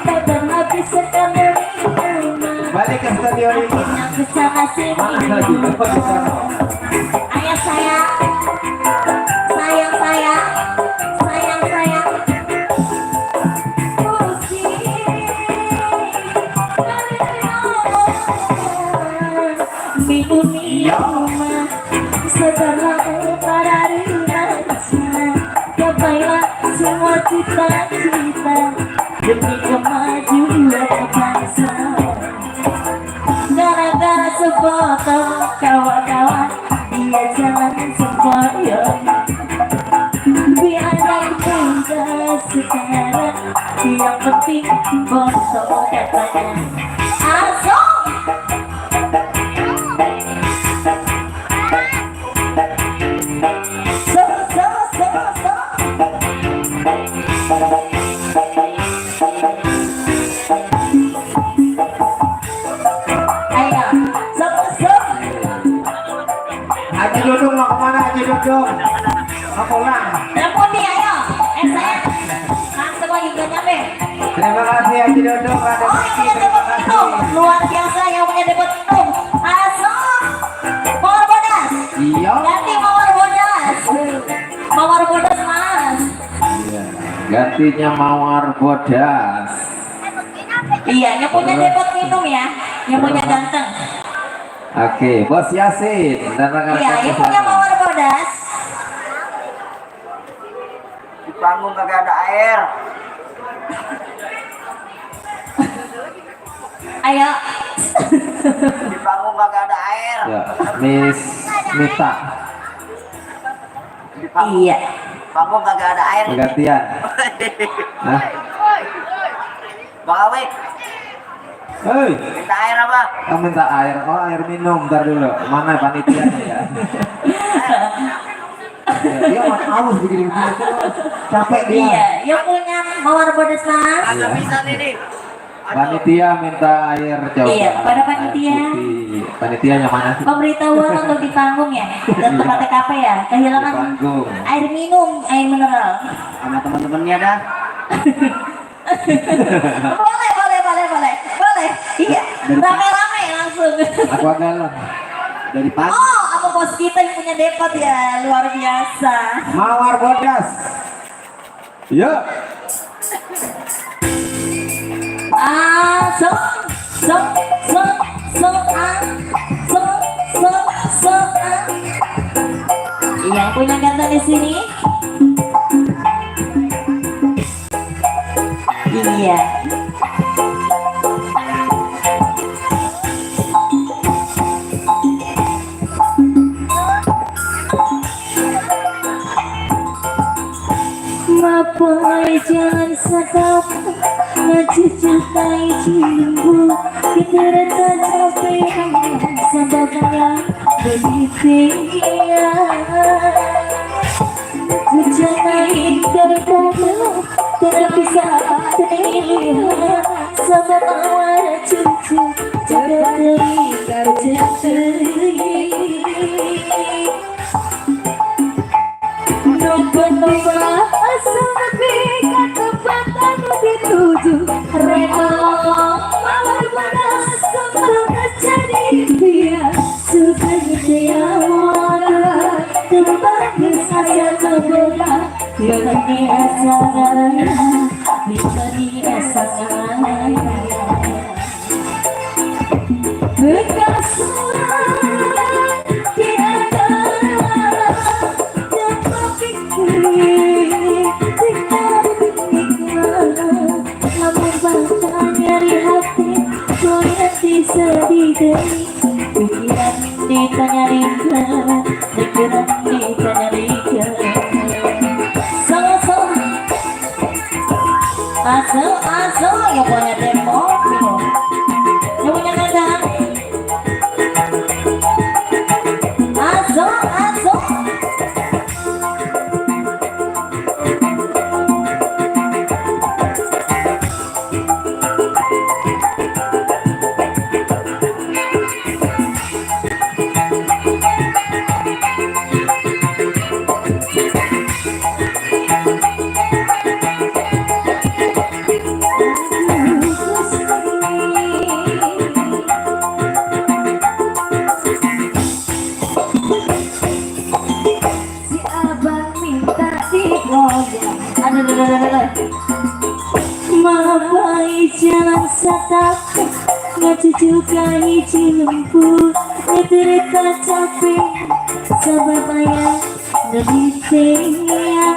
badan habis karena minuman. Balik ke stadion ini. Akhirnya kesana sini. Mana lagi? Dapat ke sana. Ayo sayang. Minum minuman setelah para remaja, gapailah semua cita-cita demi kemajuan bangsa. Gara-gara sefoto kawan-kawan, dia jalan sembahyang. Biar muda sekarang, yang penting foto katanya. Asok. Haji Dudung mau kemana Haji Dudung? Mau pulang. Telepon nih ayo. Sayang. Langsung lagi gak nyampe. Terima kasih Haji Dudung. Ada Oh yang punya depot minum. Luar biasa yang punya depot minum. Asok. Mawar bodas. Iya. Ganti mawar bodas. Mawar bodas mas. Iya. Gantinya mawar bodas. Iya yang punya depot minum ya. Yang punya ganteng. Oke, Bos Yasin dan rekan-rekan Iya yang di punya sana. mawar bodas. Di panggung kagak ada air. Ayo. Di panggung kagak ada air. Ya, Miss Mita. Di panggung, Iya. panggung kagak ada air. Gantian. Nah, Bang Awik, hei, minta air apa? kamu minta air? Oh, air minum. Ntar dulu. Mana panitianya ya? Dia mah haus begini capek dia. Iya, yang punya mawar bodas mas. Panitia minta air coba. Iya, pada panitia. Panitianya mana sih? Pemberitahuan untuk di panggung ya, dan tempat TKP ya, kehilangan Panggung. air minum, air mineral. Sama teman-temannya dah. boleh. Iya, rame-rame langsung. Aku galon. Dari pagi. Oh, sama bos kita yang punya depot ya, luar biasa. Mawar bodas. Iya. Yang punya ganda di sini. Iya. Mapai jangan sedap ngacucukai cilunggu kita rasa capek sababnya begitu hujan naik terbaru tidak bisa terlihat sabab awal cucu jaga terikat jateri Nova sampai ke tempat anu dituju Reno mawar bodas kembali jadi dia suka dia mana tempat saya terbola Yoni asana Yoni asana bekas surat tiada sedih dari pikiran ditanya Rika pikiran ditanya Rika sama-sama asal yang punya demo yang punya kandang asal Mapai jangan satap ngacucukai cilumpu ngeterita capek sabab ayah ngebitea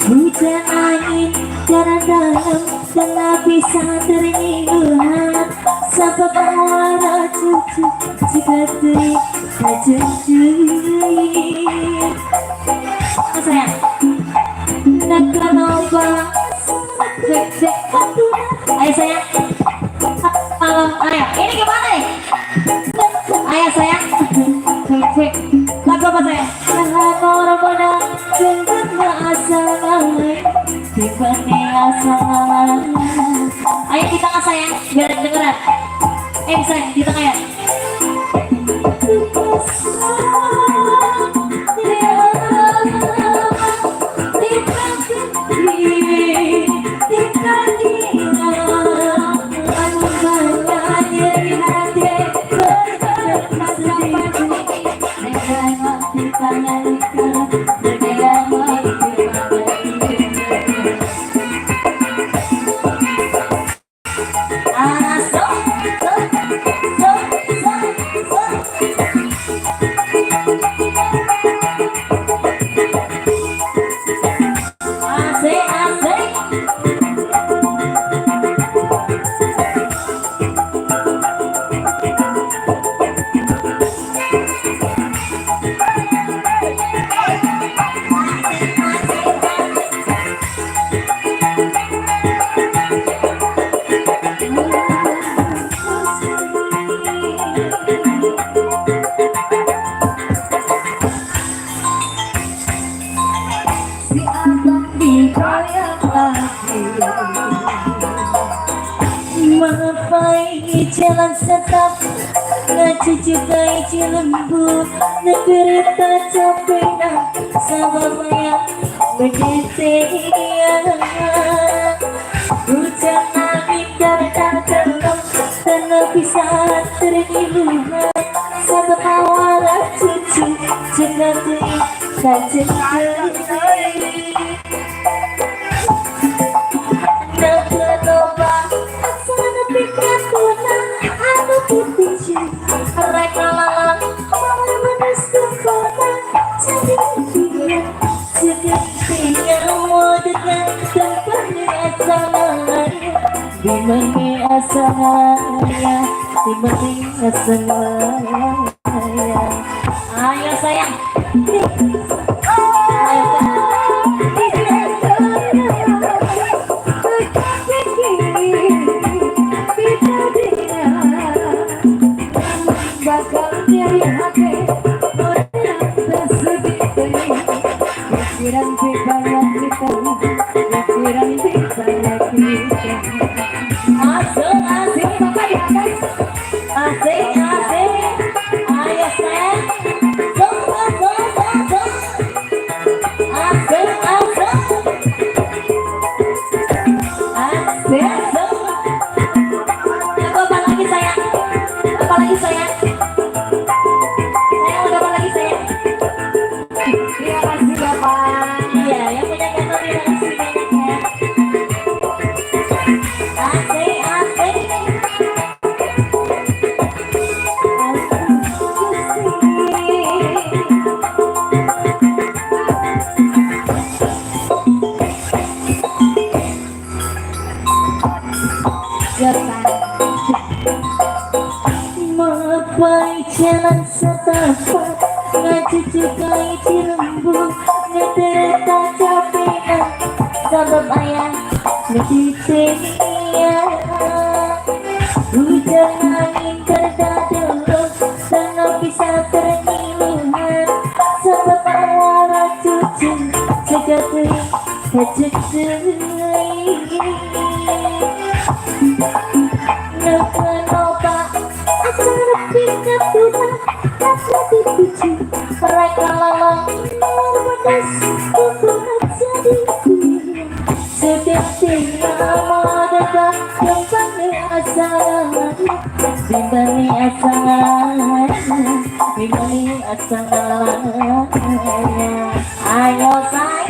hujan angin karena dalam tengah bisa terlihat sabab awal cucu jika terikat jentui sayang Nakanova cek ayo sayang ayo ini gimana nih ayo sayang cek lagu apa sayang orang pada dengar asal tiba-tiba asal ayo di tengah sayang biar dengeran sayang di tengah ya lagi. Mapai jalan setap ngacucukai cilembu negerita capena sababaya bedeteya hujan angin datang terlem tanah bisa tergiluhan sabab awala cucu cengatui kacetui Naganoba Aksana pikatuna Anu pipiju Reka lalang Mama manis kepala Jadi dia Jadi dia Modekan Tempatnya asalnya Dimana asalnya Dimana asalnya Ayo sayang Ayo bakal dari hati pikiran banyak kita pikiran banyak kita asik asik bapak di atas asik asik ayo sayang asik asik apa lagi sayang apa lagi sayang sayang udah apa lagi sayang terima kasih bapak iya yang punya kata terima kasih banyak ya asik asik Mapai jalan setapak ngacucukai cilembu ngetereta capena sabab ayah ngeciceia hujan angin terdadelok tanah bisa terniluhan sabab awal cucu cekatui kecetui Naganoba Aksana pikatuna Anu pipiju Reka lalang Manis kepala jadi dia Seketika modekan Tempatnya asalnya Dimana asalnya Dimana asalnya Ayo say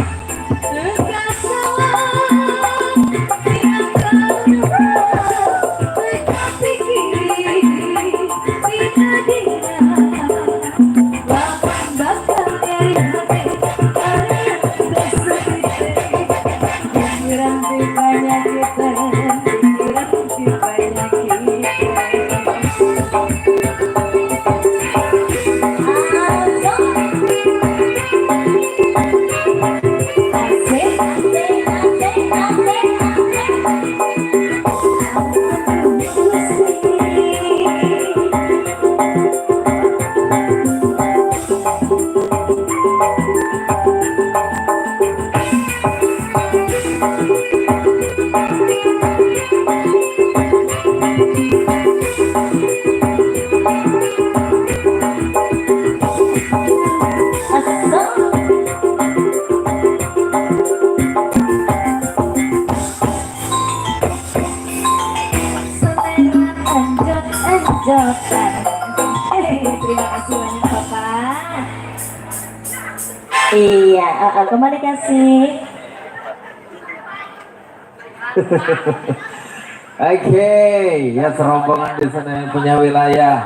terima kasih banyak bapak iya kembali kasih Oke, ya serombongan di sana yang punya wilayah,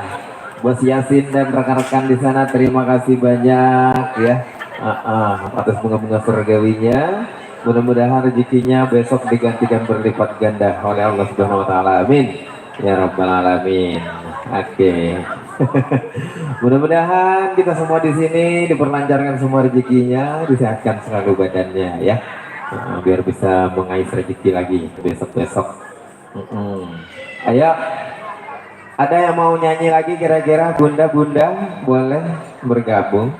Bos Yasin dan rekan-rekan di sana, terima kasih banyak ya atas bunga-bunga surgawinya. Mudah-mudahan rezekinya besok digantikan berlipat ganda oleh Allah Subhanahu Wa Taala. Amin ya Rabbal Alamin. Oke. Mudah-mudahan kita semua di sini diperlancarkan semua rezekinya, disehatkan selalu badannya ya. Biar bisa mengais rezeki lagi besok-besok. Ayo, ada yang mau nyanyi lagi kira-kira bunda-bunda boleh bergabung?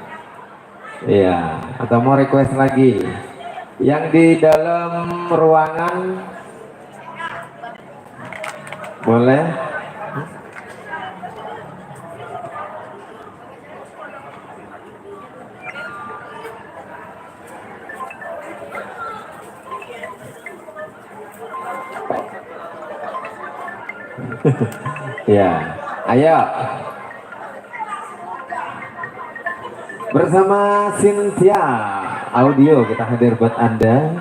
Iya, atau mau request lagi? Yang di dalam ruangan boleh. Ya, ayo. Bersama Cynthia Audio kita hadir buat Anda.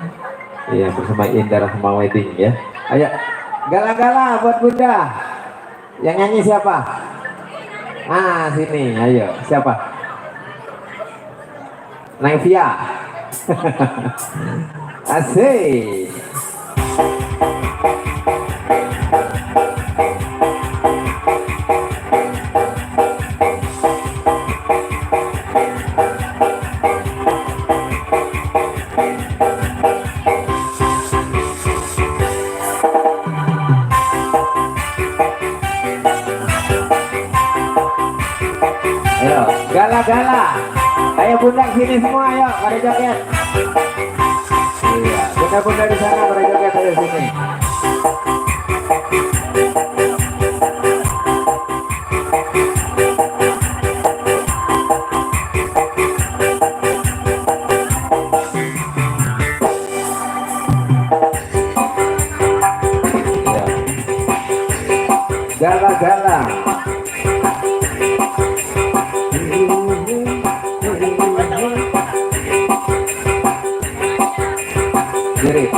Iya, bersama Indra sama Wedding ya. Ayo, gala-gala buat Bunda. Yang nyanyi siapa? Ah, sini, ayo. Siapa? Neng Via. Asik. Ayo, gala-gala. Ayo bunda sini semua, ayo pada joget. Iya, bunda-bunda di sana pada joget, ayo sini. Iya. Gala-gala. Diri.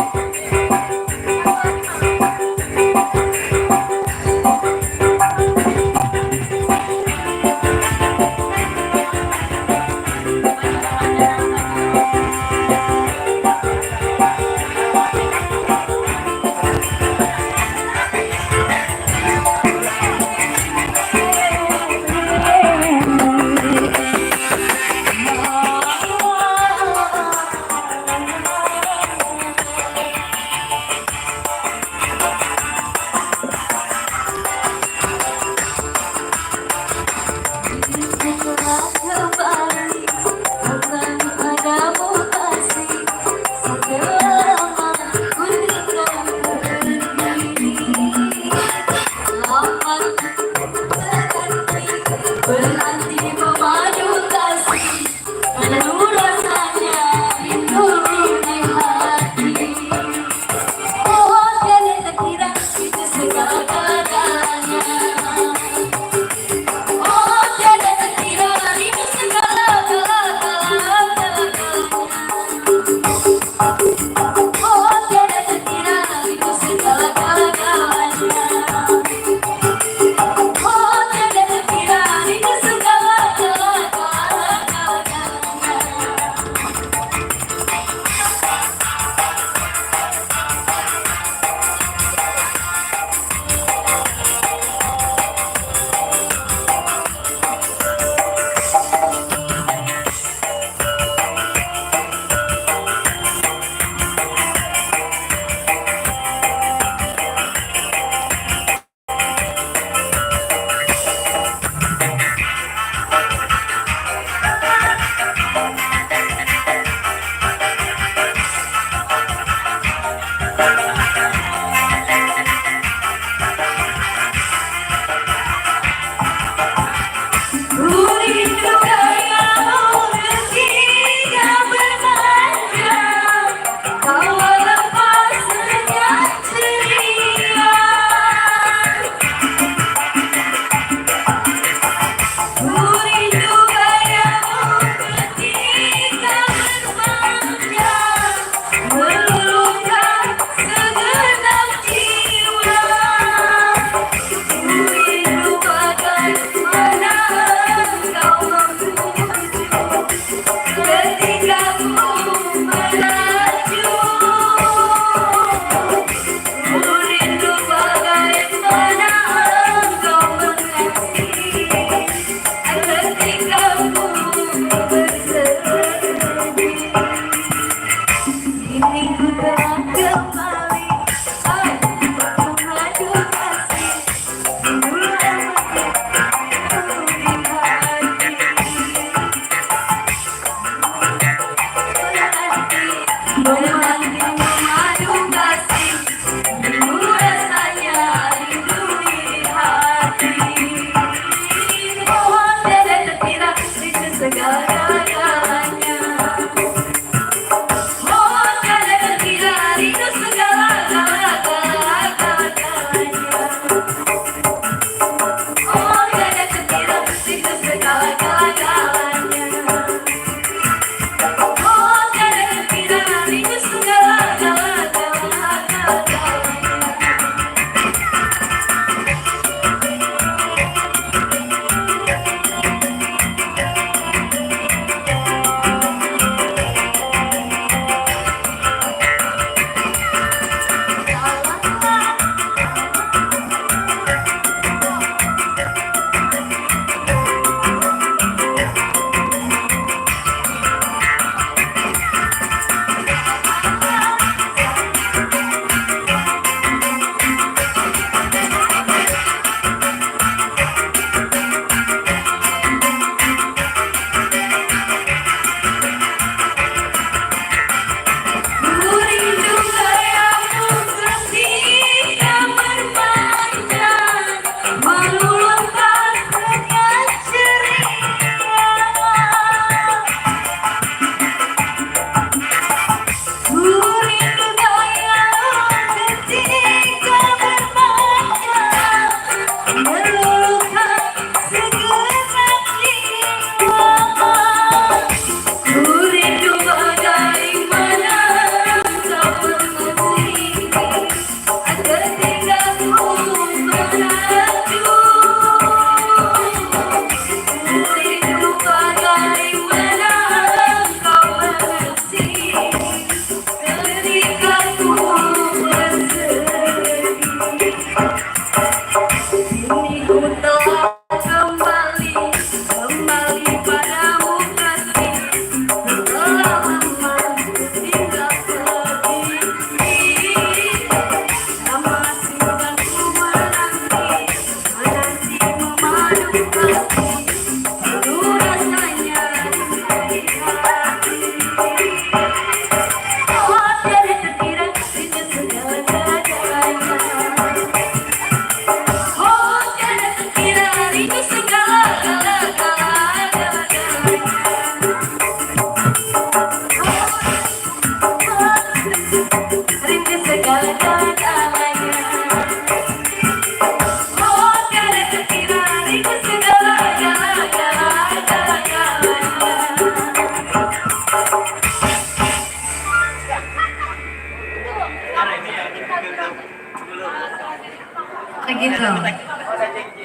Begitu.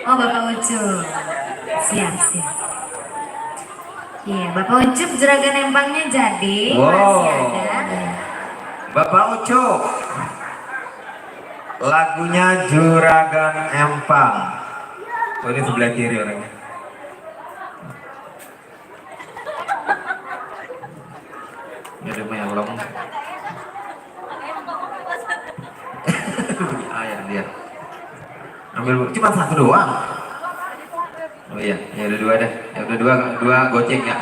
Oh, Bapak Ucup. Siap, siap. Iya, Bapak Ucup juragan empangnya jadi. Wow. Masih ada. Bapak Ucup, lagunya Juragan Empang. Oh, ini sebelah kiri orangnya. Ya udah yang belum. Ayah dia. Ambil cuma satu doang. Oh iya, ya udah dua deh. Ya udah dua goceng ya.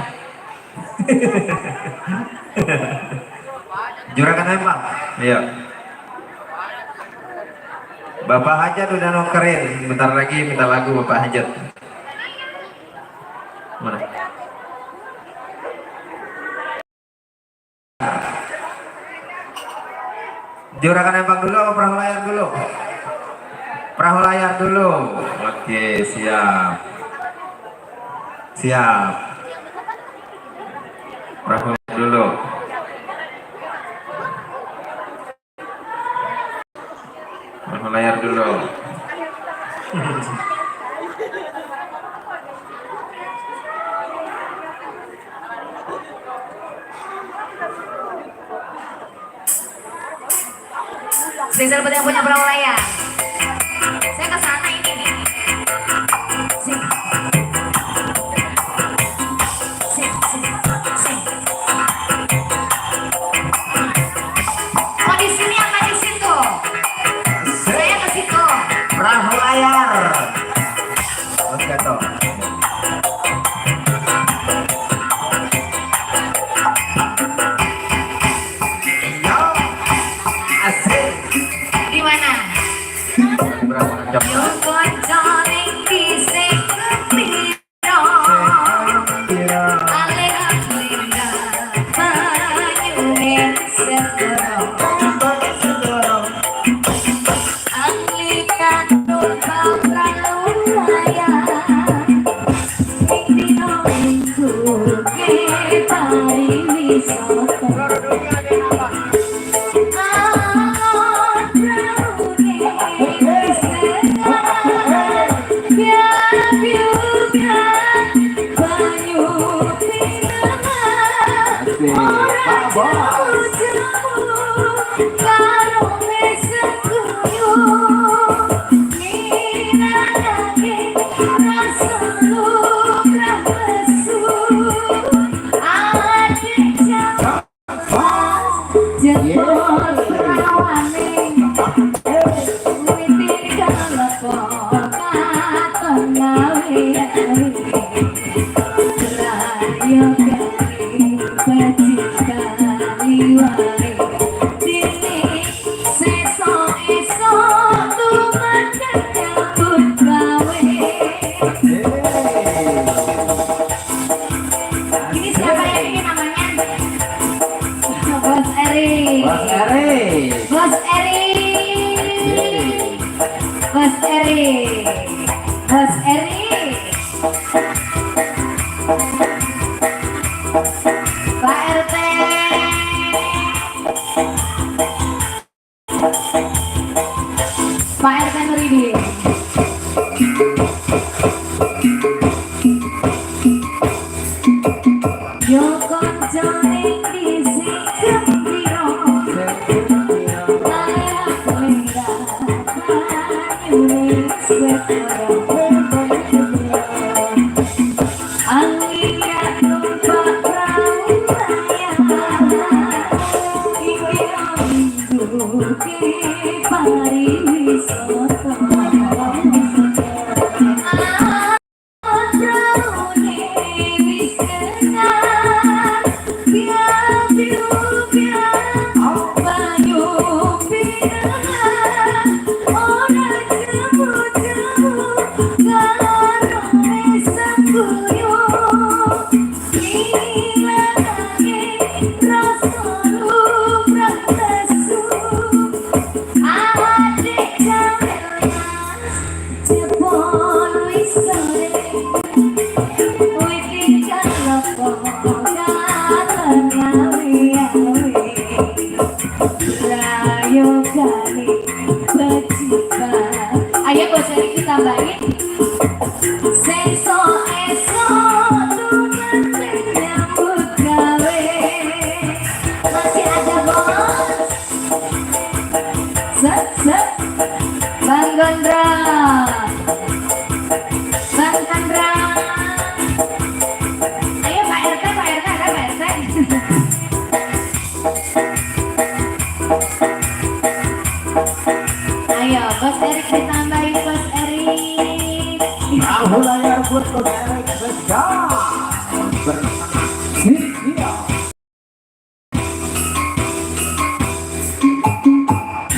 Juragan Empang. Iya. Bapak Hajat udah nukerin. Bentar lagi minta lagu Bapak Hajat. Mana? Juragan Empang dulu apa perahu layar dulu? Perahu layar dulu. Oke, siap. Siap. Perahu layar dulu. Perahu layar dulu. Spesial buat yang punya perahu layar. Saya ke sana ini nih. Sini. Sini. Oh, di sini apa di situ? Saya ke situ. Perahu layar. Oke, toh. Asik. Di mana? Berapa jam? Yung konconing di sekepiro. Alena-alena panyuning sekero. Anglikan numpang perahu layar. Sing dino minggu ke pariwisata. Bos Eri. Pak RT. Pak RT Nuridi. Yo konconing di sikepiro. Ayo bos Eri ditambahin. Seso eso tunan menyambut gawe. Masih ada bos. Set set. Bang Gondra. Bang Gondra. Ayo Pak RT, Pak RT, ada Pak RT. Ayo Bos Erik ditambahin Bos Erik. Perahu layar buat Bos Erik besar. Bersia.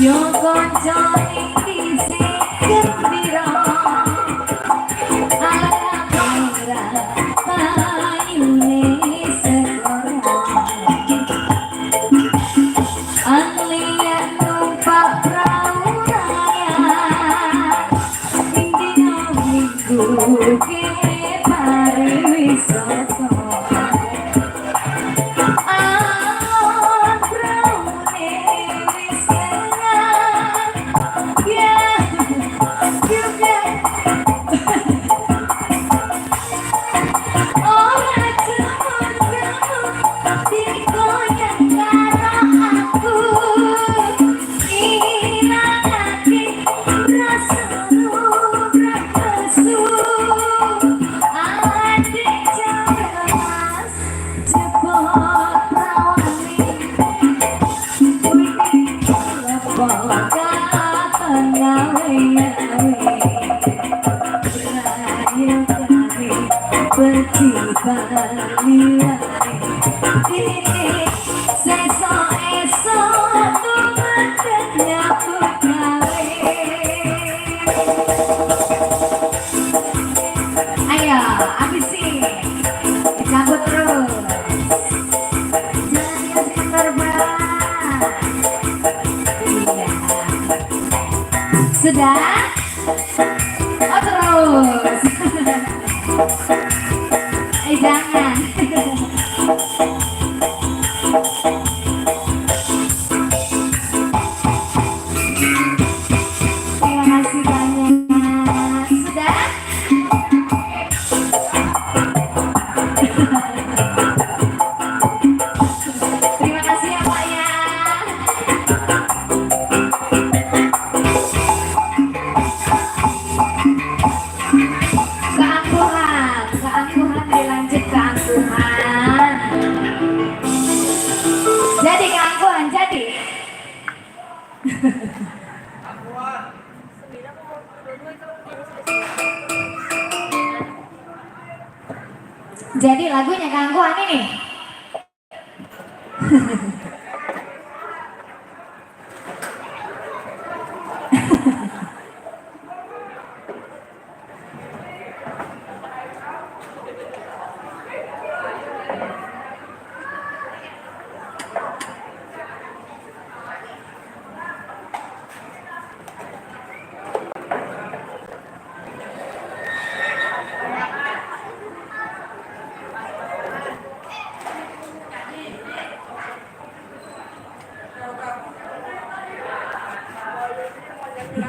Yo konco ing disi gembira. Alhamdulillah payune segoro. Anglian numpak perahu layar. Ing dina minggu ke pariwisata. Ayo, habisin. Cabut terus. Jangan dikasih terbang. Iya. Sudah? Oh terus. Jangan. Terima kasih banyak. Sudah? Terima kasih ya Pak ya. Keangkuhan dilanjut keangkuhan. Jadi keangkuhan jadi. Jadi lagunya keangkuhan ini.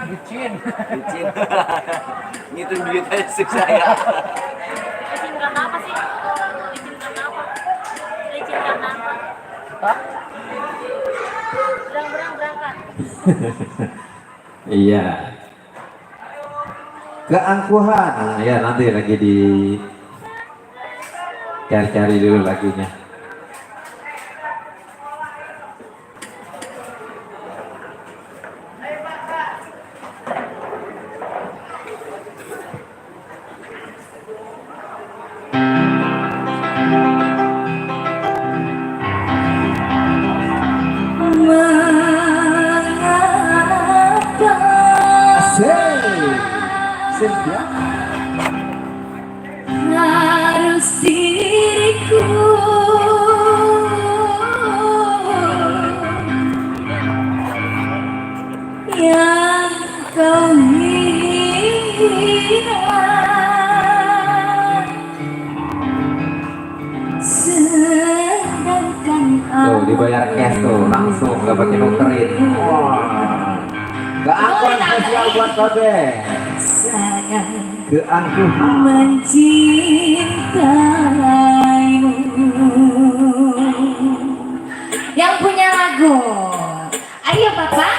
Bucin. Ngitung duit aja susah ya. Licin karena apa sih? Licin karena apa? Licin karena apa? Berang-berang berangkat. Iya. Keangkuhan. Ya nanti lagi di cari-cari dulu lagunya. Harus diriku yang kau hina, sedangkan Tuh dibayar cash tuh langsung gak pakai nukerin. Wah. spesial buat Babe. Sayang Keangkuhan. mencintaimu. Yang punya lagu, ayo Bapak.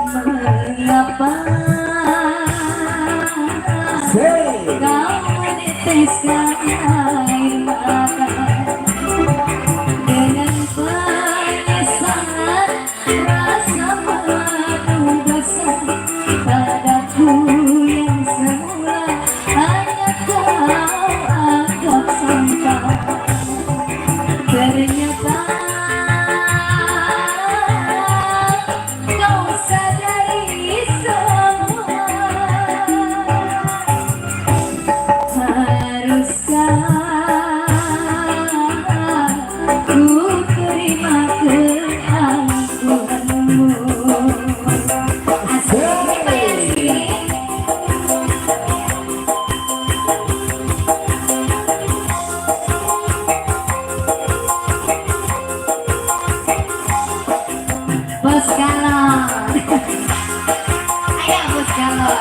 Mengapa kau meneteskan air mata dengan penyesalan, rasa malu besar padaku yang semula hanya kau anggap sampah. Ternyata kau sadari semua. Haruskah ku terima keangkuhanmu? Asik Bayasi. Bos Galon. Ayo Bos Galon.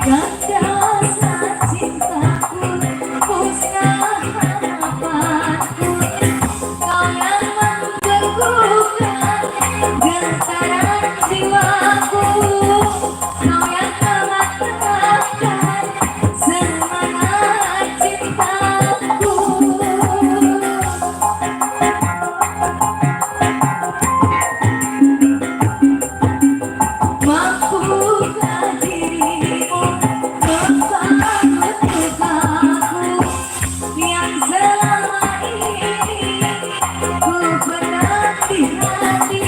Gagasan cintaku, musnah harapanku. Kau yang membegukan gentaran jiwaku. Kau yang mematahkan semangat cintaku. Mampukah dirimu membangun lukaku yang selama ini ku pendam di hati?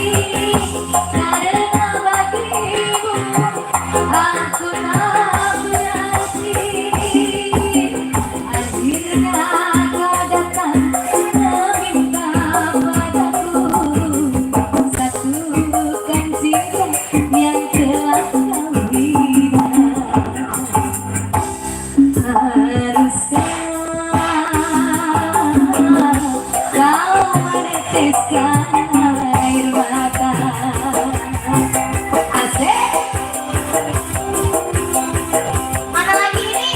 Karena bagimu aku tak berarti. Akhirnya kau datang meminta padaku satukan cinta yang telah kau bina. Haruskah kau meneteskan air mata? Asik. Mana lagi ini?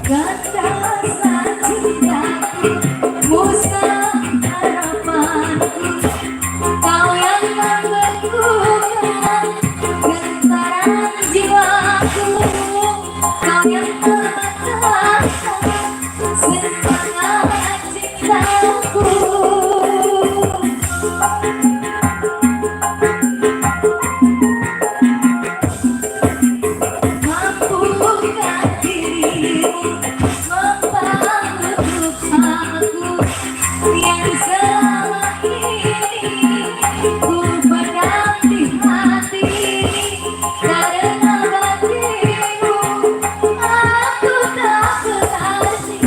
Gagasan cintaku, musnah harapanku. Kau yang membegukan gentaran jiwaku. Kau yang mematahkan semangat cintaku. Mampukah dirimu membangun lukaku yang selama ini ku pendam di hati? Karena bagimu aku tak berarti.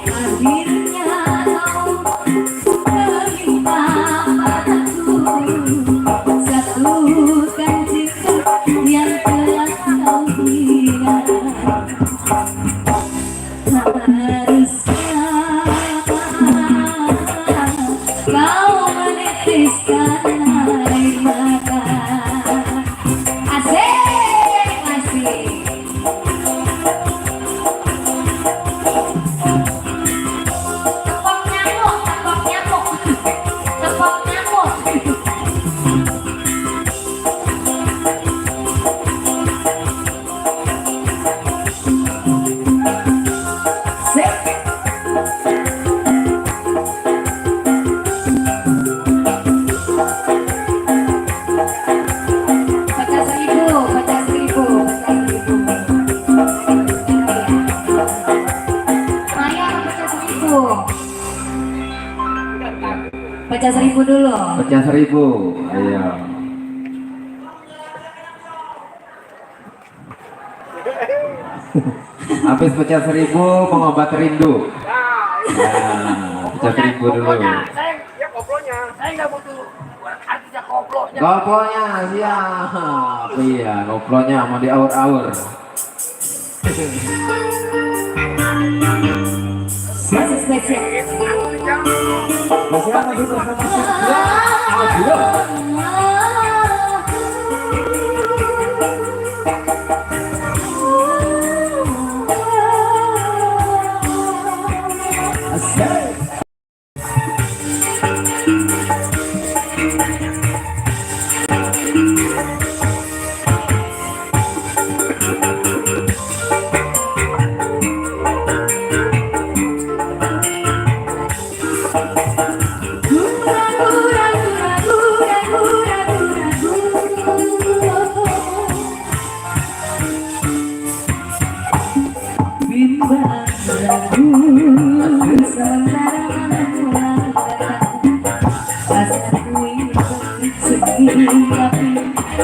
Akhirnya kau meminta padaku satukan cinta yang telah kau bina. Haruskah kau meneteskan air mata? Asik, asik. Tepok nyamuk, tepok nyamuk, tepok nyamuk. pecah 1000. Ayo. Habis pecah 1000 pengobat rindu. Nah, pecah 1000 dulu. Koplonya siap. Iya, koplonya mau diaur-aur. Masih spesial. Masih apa gitu sama Aduh.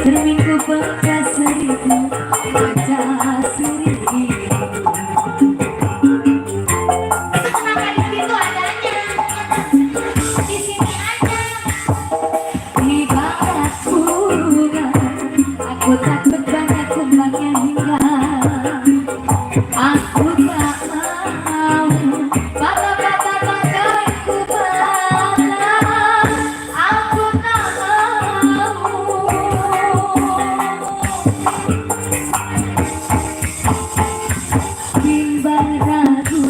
Terminggu pecah 1000, pecah 1000. Kenapa di situ adanya? Di sini aja. Di barat bunga, aku takut banyak kembangnya hingga aku tak mau patah-patah pakaiku patah. Aku tak mau. Bimbang ragu,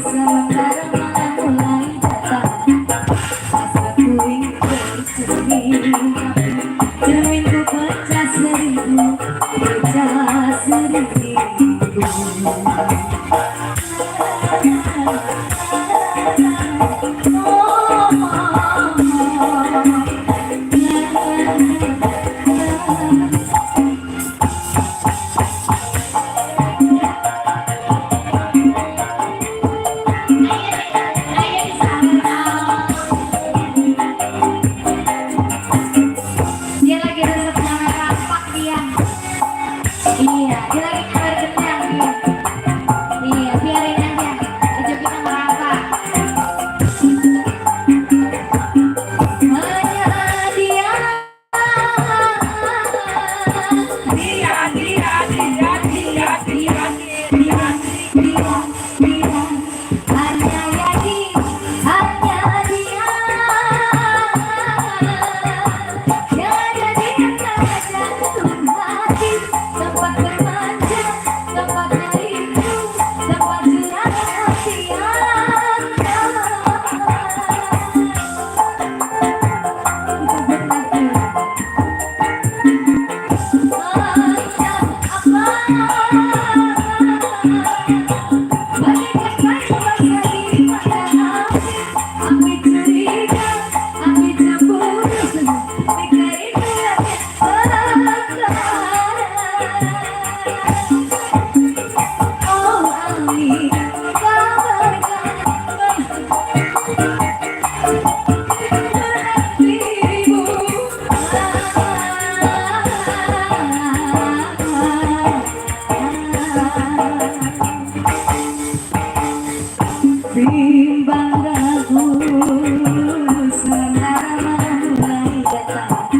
sementara malam mulai datang. Rasaku ingin bercermin, cerminku pecah 1000, pecah 1000. Dia lagi resep jangan rampak dia. Iya, dia lagi kabar kenyang dia. Iya, biarin aja. Aja kita merangkak. Hanya dia. Hanya Yadi, hanya dia. Yang ada di antara jantung hati, tempat bermanja, tempat merindu, tempat curhat hati yang bimbang ragu, sementara malam mulai datang.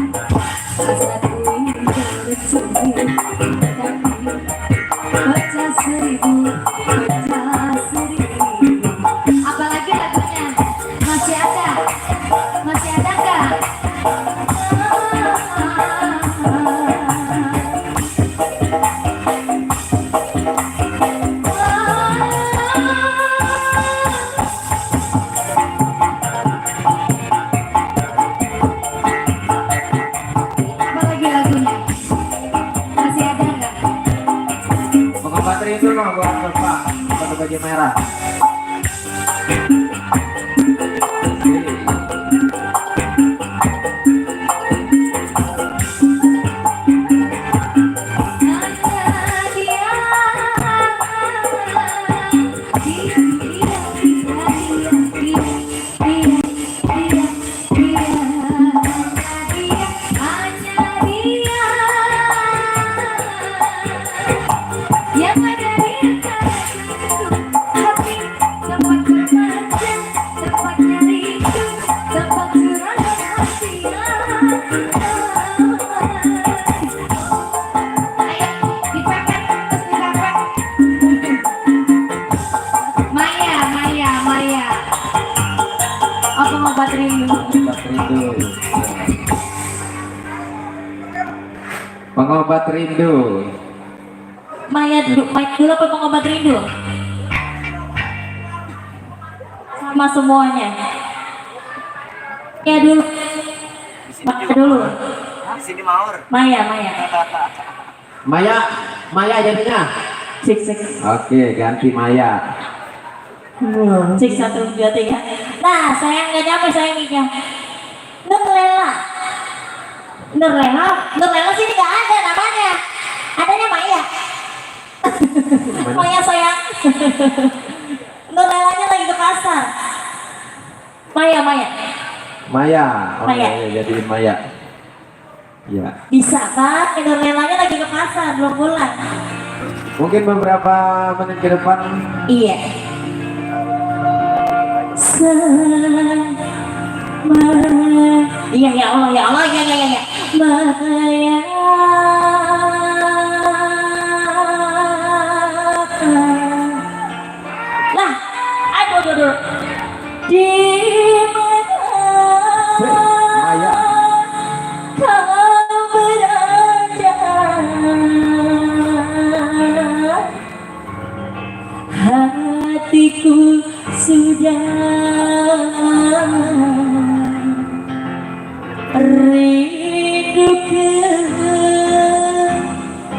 Rasaku ingin bercermin, pecah 1000, pecah 1000. Apalagi lagunya? Masih ada? Masih ada nggak? Apalagi lagunya? Masih ada nggak? Pengobat rindu dong buat Bapak. Baju baju merah. Hanya dia. Pengobat rindu. Maya dulu apa pengobat rindu? Sama semuanya. Ya dulu. Maya dulu. Di sini Maur. Maya. Maya jadinya. Cik. Oke, ganti Maya. Cik 1, 2, 3. Nah, saya nggak nyampe saya nikah. Nurlela sini nggak ada namanya. Adanya Maya. Maya sayang. Nurlelanya lagi ke pasar. Maya. Maya. Oh, Maya. ya, jadiin Maya. Ya. Bisa kan? Nurlelanya lagi ke pasar, belum pulang. Mungkin beberapa menit ke depan. Iya. Iya ya Allah ya. Maya. Lah, aduh. Di Maya. kau berada, hatiku sudah rindu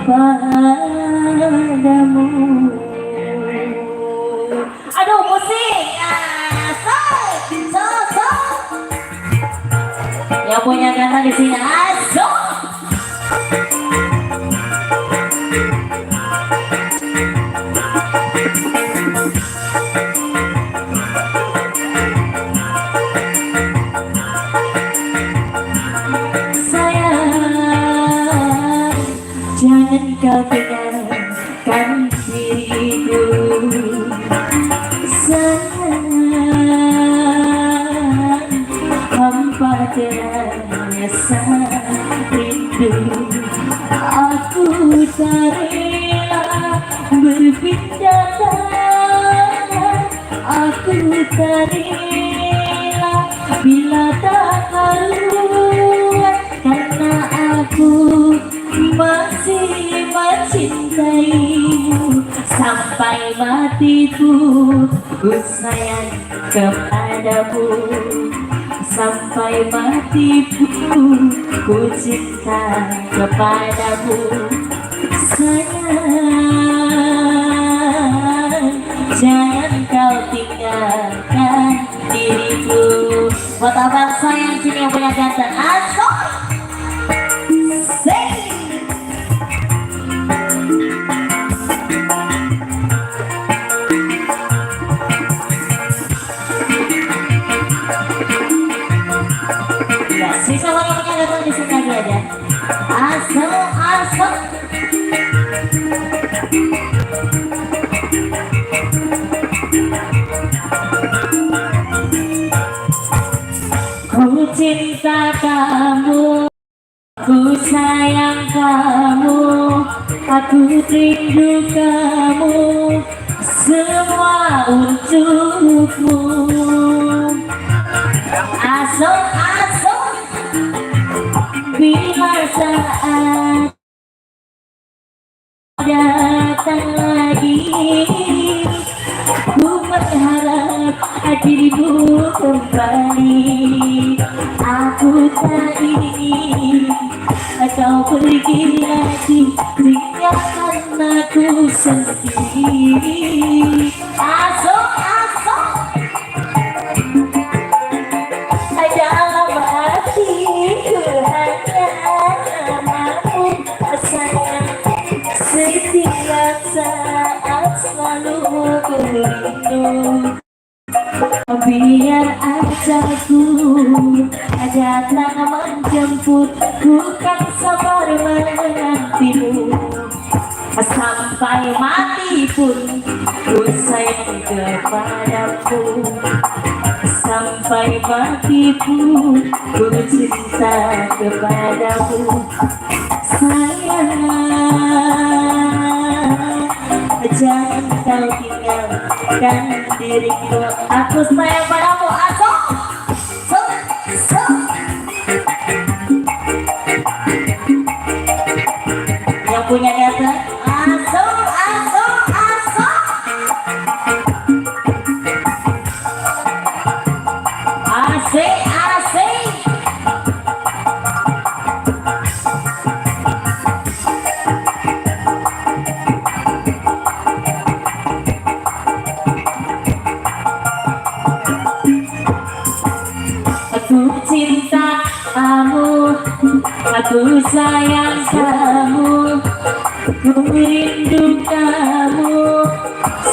kepadamu. Aduh, musik. So. Yang punya kata di sini, aso. Sayang, jangan kau tinggalkan diriku. Sayang, hampa terasa rindu. Aku tak rela berpindah tangan. Aku tak rela bila tak karuan, karena aku masih mencintaimu sampai matiku. Ku sayang kepadamu sampai matiku. Ku cinta kepadamu. Sayang, jangan kau tinggalkan diriku. Buat abang sayang sini yang punya ganteng, aso. Say. Ya, sisa wanitanya datang di sini lagi aja. Aso. Ku cinta kamu, ku sayang kamu, aku rindu kamu, semua untukmu. Aso, bila saat datang lagi, ku berharap dirimu kembali. Aku tak ingin kau pergi lagi, tinggalkan aku sendiri. Aso, dalam hatiku hanya namamu sayang. Setiap saat selalu ku rindu. Biar ajaku datang menjemput, bukan sabar menantimu. Sampai mati pun ku sayang kepadamu. Sampai mati pun ku cinta kepadamu. Sayang, jangan kau tinggalkan diriku. Aku sayang padamu, aso. Aku sayang kamu, ku rindu kamu,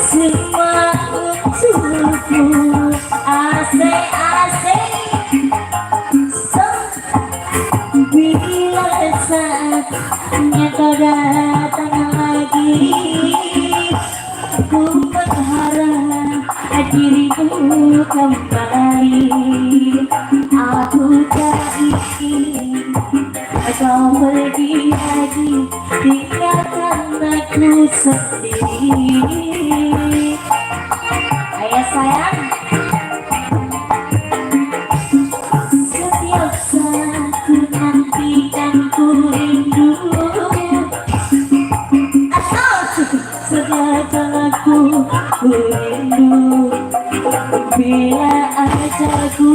semua untukku. Asik-asik, bila saatnya kau datang lagi, ku berharap dirimu kembali. Aku tak ingin kau pergi lagi, tinggalkan aku sendiri. Ayah sayang, setiap saat ku nantikan, ku rindu. Sedangkan aku rindu, bila ajaku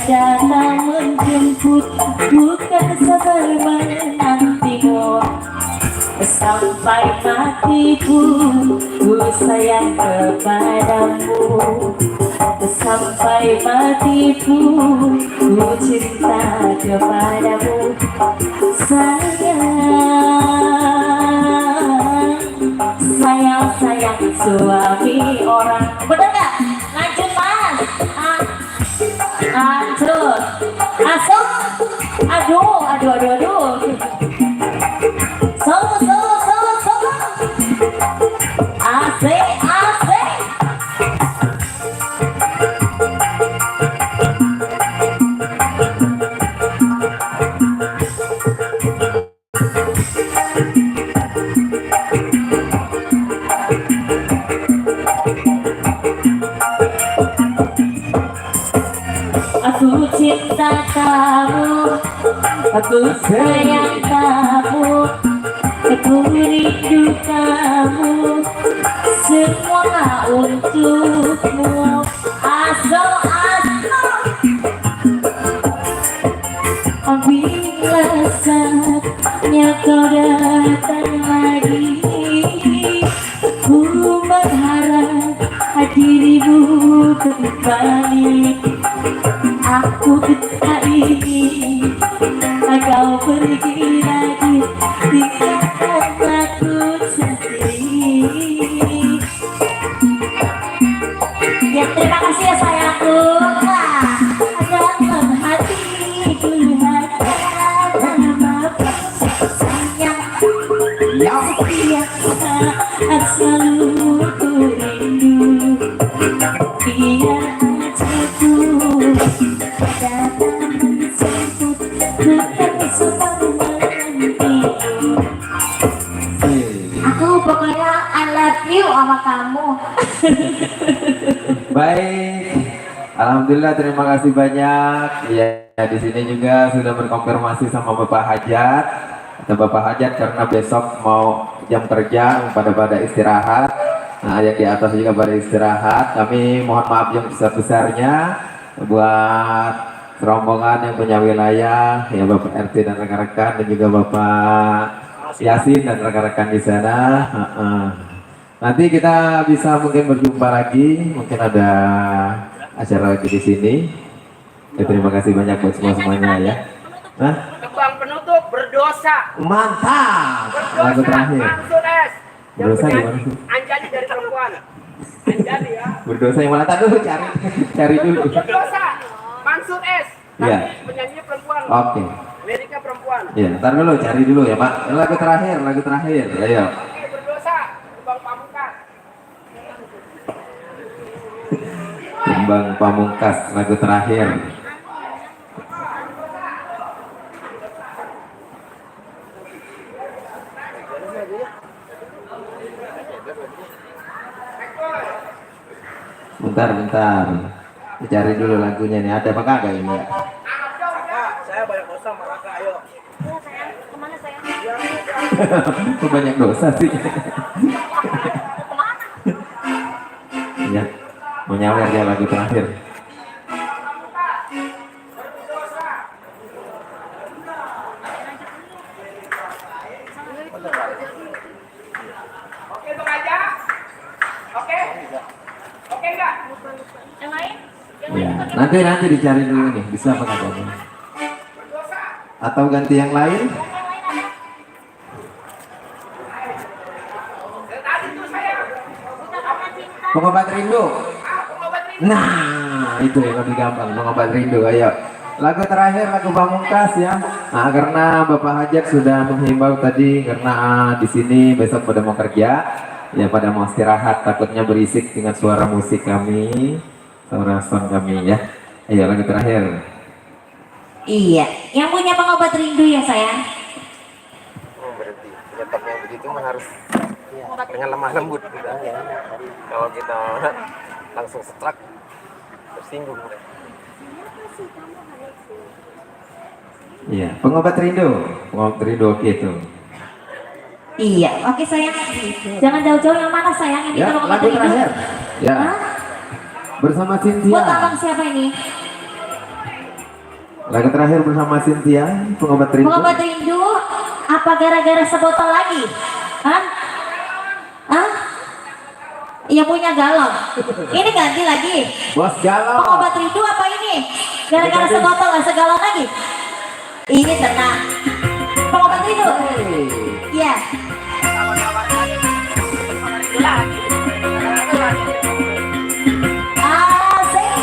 datang menjemput, bukan sabar menantimu. Sampai mati pun ku sayang kepadamu. Sampai mati pun ku cinta kepadamu. Sayang, sayang suami orang. Bener gak? Lanjut mas. Lanjut. Masuk. Aduh. Solo. Asik. Aku cinta kamu, aku sayang kamu, aku rindu kamu, semua untukmu. Asal bila saatnya kau datang lagi, ku berharap dirimu kembali. Aku tak ingin kau pergi lagi, tinggalkan aku sendiri. Ya terima kasih ya sayangku. Dalam hatiku ada nama sayang, setiap saat selalu ku rindu. Biar ajaku datang menjemput, bukan sabar menantimu. Aku pokoknya I love you sama kamu. Baik, alhamdulillah terima kasih banyak. Ya, di sini juga sudah berkonfirmasi sama Bapak Hajat. Bapak Hajat karena besok mau jam kerja pada istirahat. Nah, yang di atas juga pada istirahat. Kami mohon maaf yang besar-besarnya buat rombongan yang punya wilayah, ya Bapak RT dan rekan-rekan, dan juga Bapak Yasin dan rekan-rekan di sana. Nanti kita bisa mungkin berjumpa lagi, mungkin ada acara lagi di sini. Ya, terima kasih banyak buat semuanya ya. Nah, Tembang penutup berdosa. mantap. Lagu terakhir. Mansur S. Yang Berdosa penyanyi gimana sih? Anjali dari perempuan. Anjali ya. Berdosa yang mana? Tadi dulu cari dulu. Berdosa. Mansur S. Tapi Iya. penyanyi perempuan. Oke. Liriknya perempuan. Ya, ntar dulu cari dulu ya Pak. Lagu terakhir. Ayo. Oke, berdosa. Tembang Pamungkas. Kembang Pamungkas, lagu terakhir. Bentar. Dicari dulu lagunya nih. Ada apa kagak ini ya? Saya banyak dosa sama Raka, ayo. Iya sayang, kemana sayang? Kok banyak dosa sih? Kemana? Ya, mau nyawer ya lagu terakhir. Oke, Bang Aja. Oke. Oke enggak? Yang lain? Ya, nanti dicari dulu nih. Bisa apa kagak? Berdosa. Atau ganti yang lain? Pengobat rindu. Nah, itu yang lebih gampang, pengobat rindu. Ayo. Lagu terakhir, lagu Pamungkas ya. Nah, karena Bapak Hajat sudah menghimbau tadi, karena di sini besok pada mau kerja, ya pada mau istirahat, takutnya berisik dengan suara musik kami, suara sound kami ya. Ayo lagu terakhir. Iya, yang punya pengobat rindu ya sayang. Berhenti. Penyetopnya begitu mah harus dengan lemah lembut gitu. Kalau kita langsung setrak tersinggung. Iya, pengobat rindu oke itu. Iya, oke sayang. Jangan jauh-jauh, yang mana sayang? Ini Ya, kalau pengobat lagu rindu. terakhir. Ya. Hah? Bersama Cynthia. Buat abang siapa ini? Lagu terakhir bersama Cynthia, pengobat rindu. Pengobat rindu, apa gara-gara sebotol lagi? Hah? Hah? Iya punya galon. Ini ganti lagi. Bos galau. Pengobat rindu apa ini? Gara-gara sebotol lah, segalon lagi. Ini tenang. Pengobat rindu. Iya. Asik.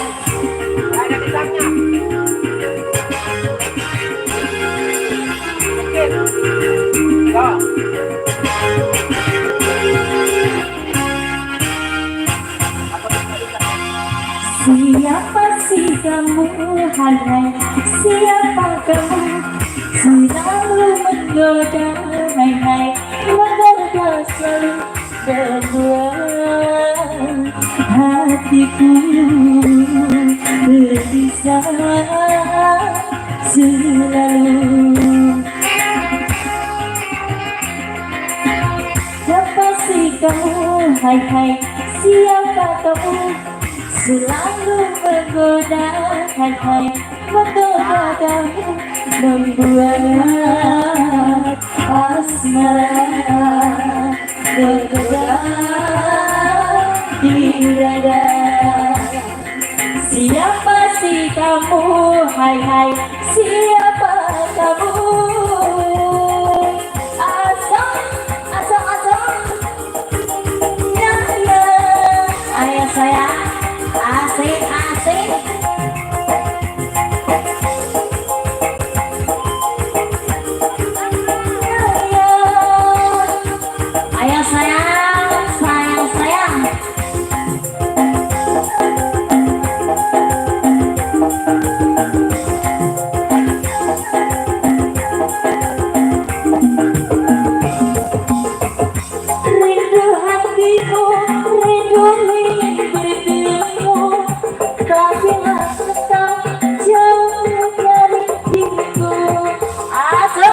Siapa sih kamu, hai siapa kamu, selalu menggoda, hai menggoda selalu membuat hatiku gelisah selalu. Siapa sih kamu, hai siapa kamu, selalu menggoda, hai menggoda kamu, membuat asmara bergoda di dada. Siapa sih kamu, hai siapa kamu? Asal ya ya, ayah saya asik. Ayah sayang. Rindu hatiku, rindu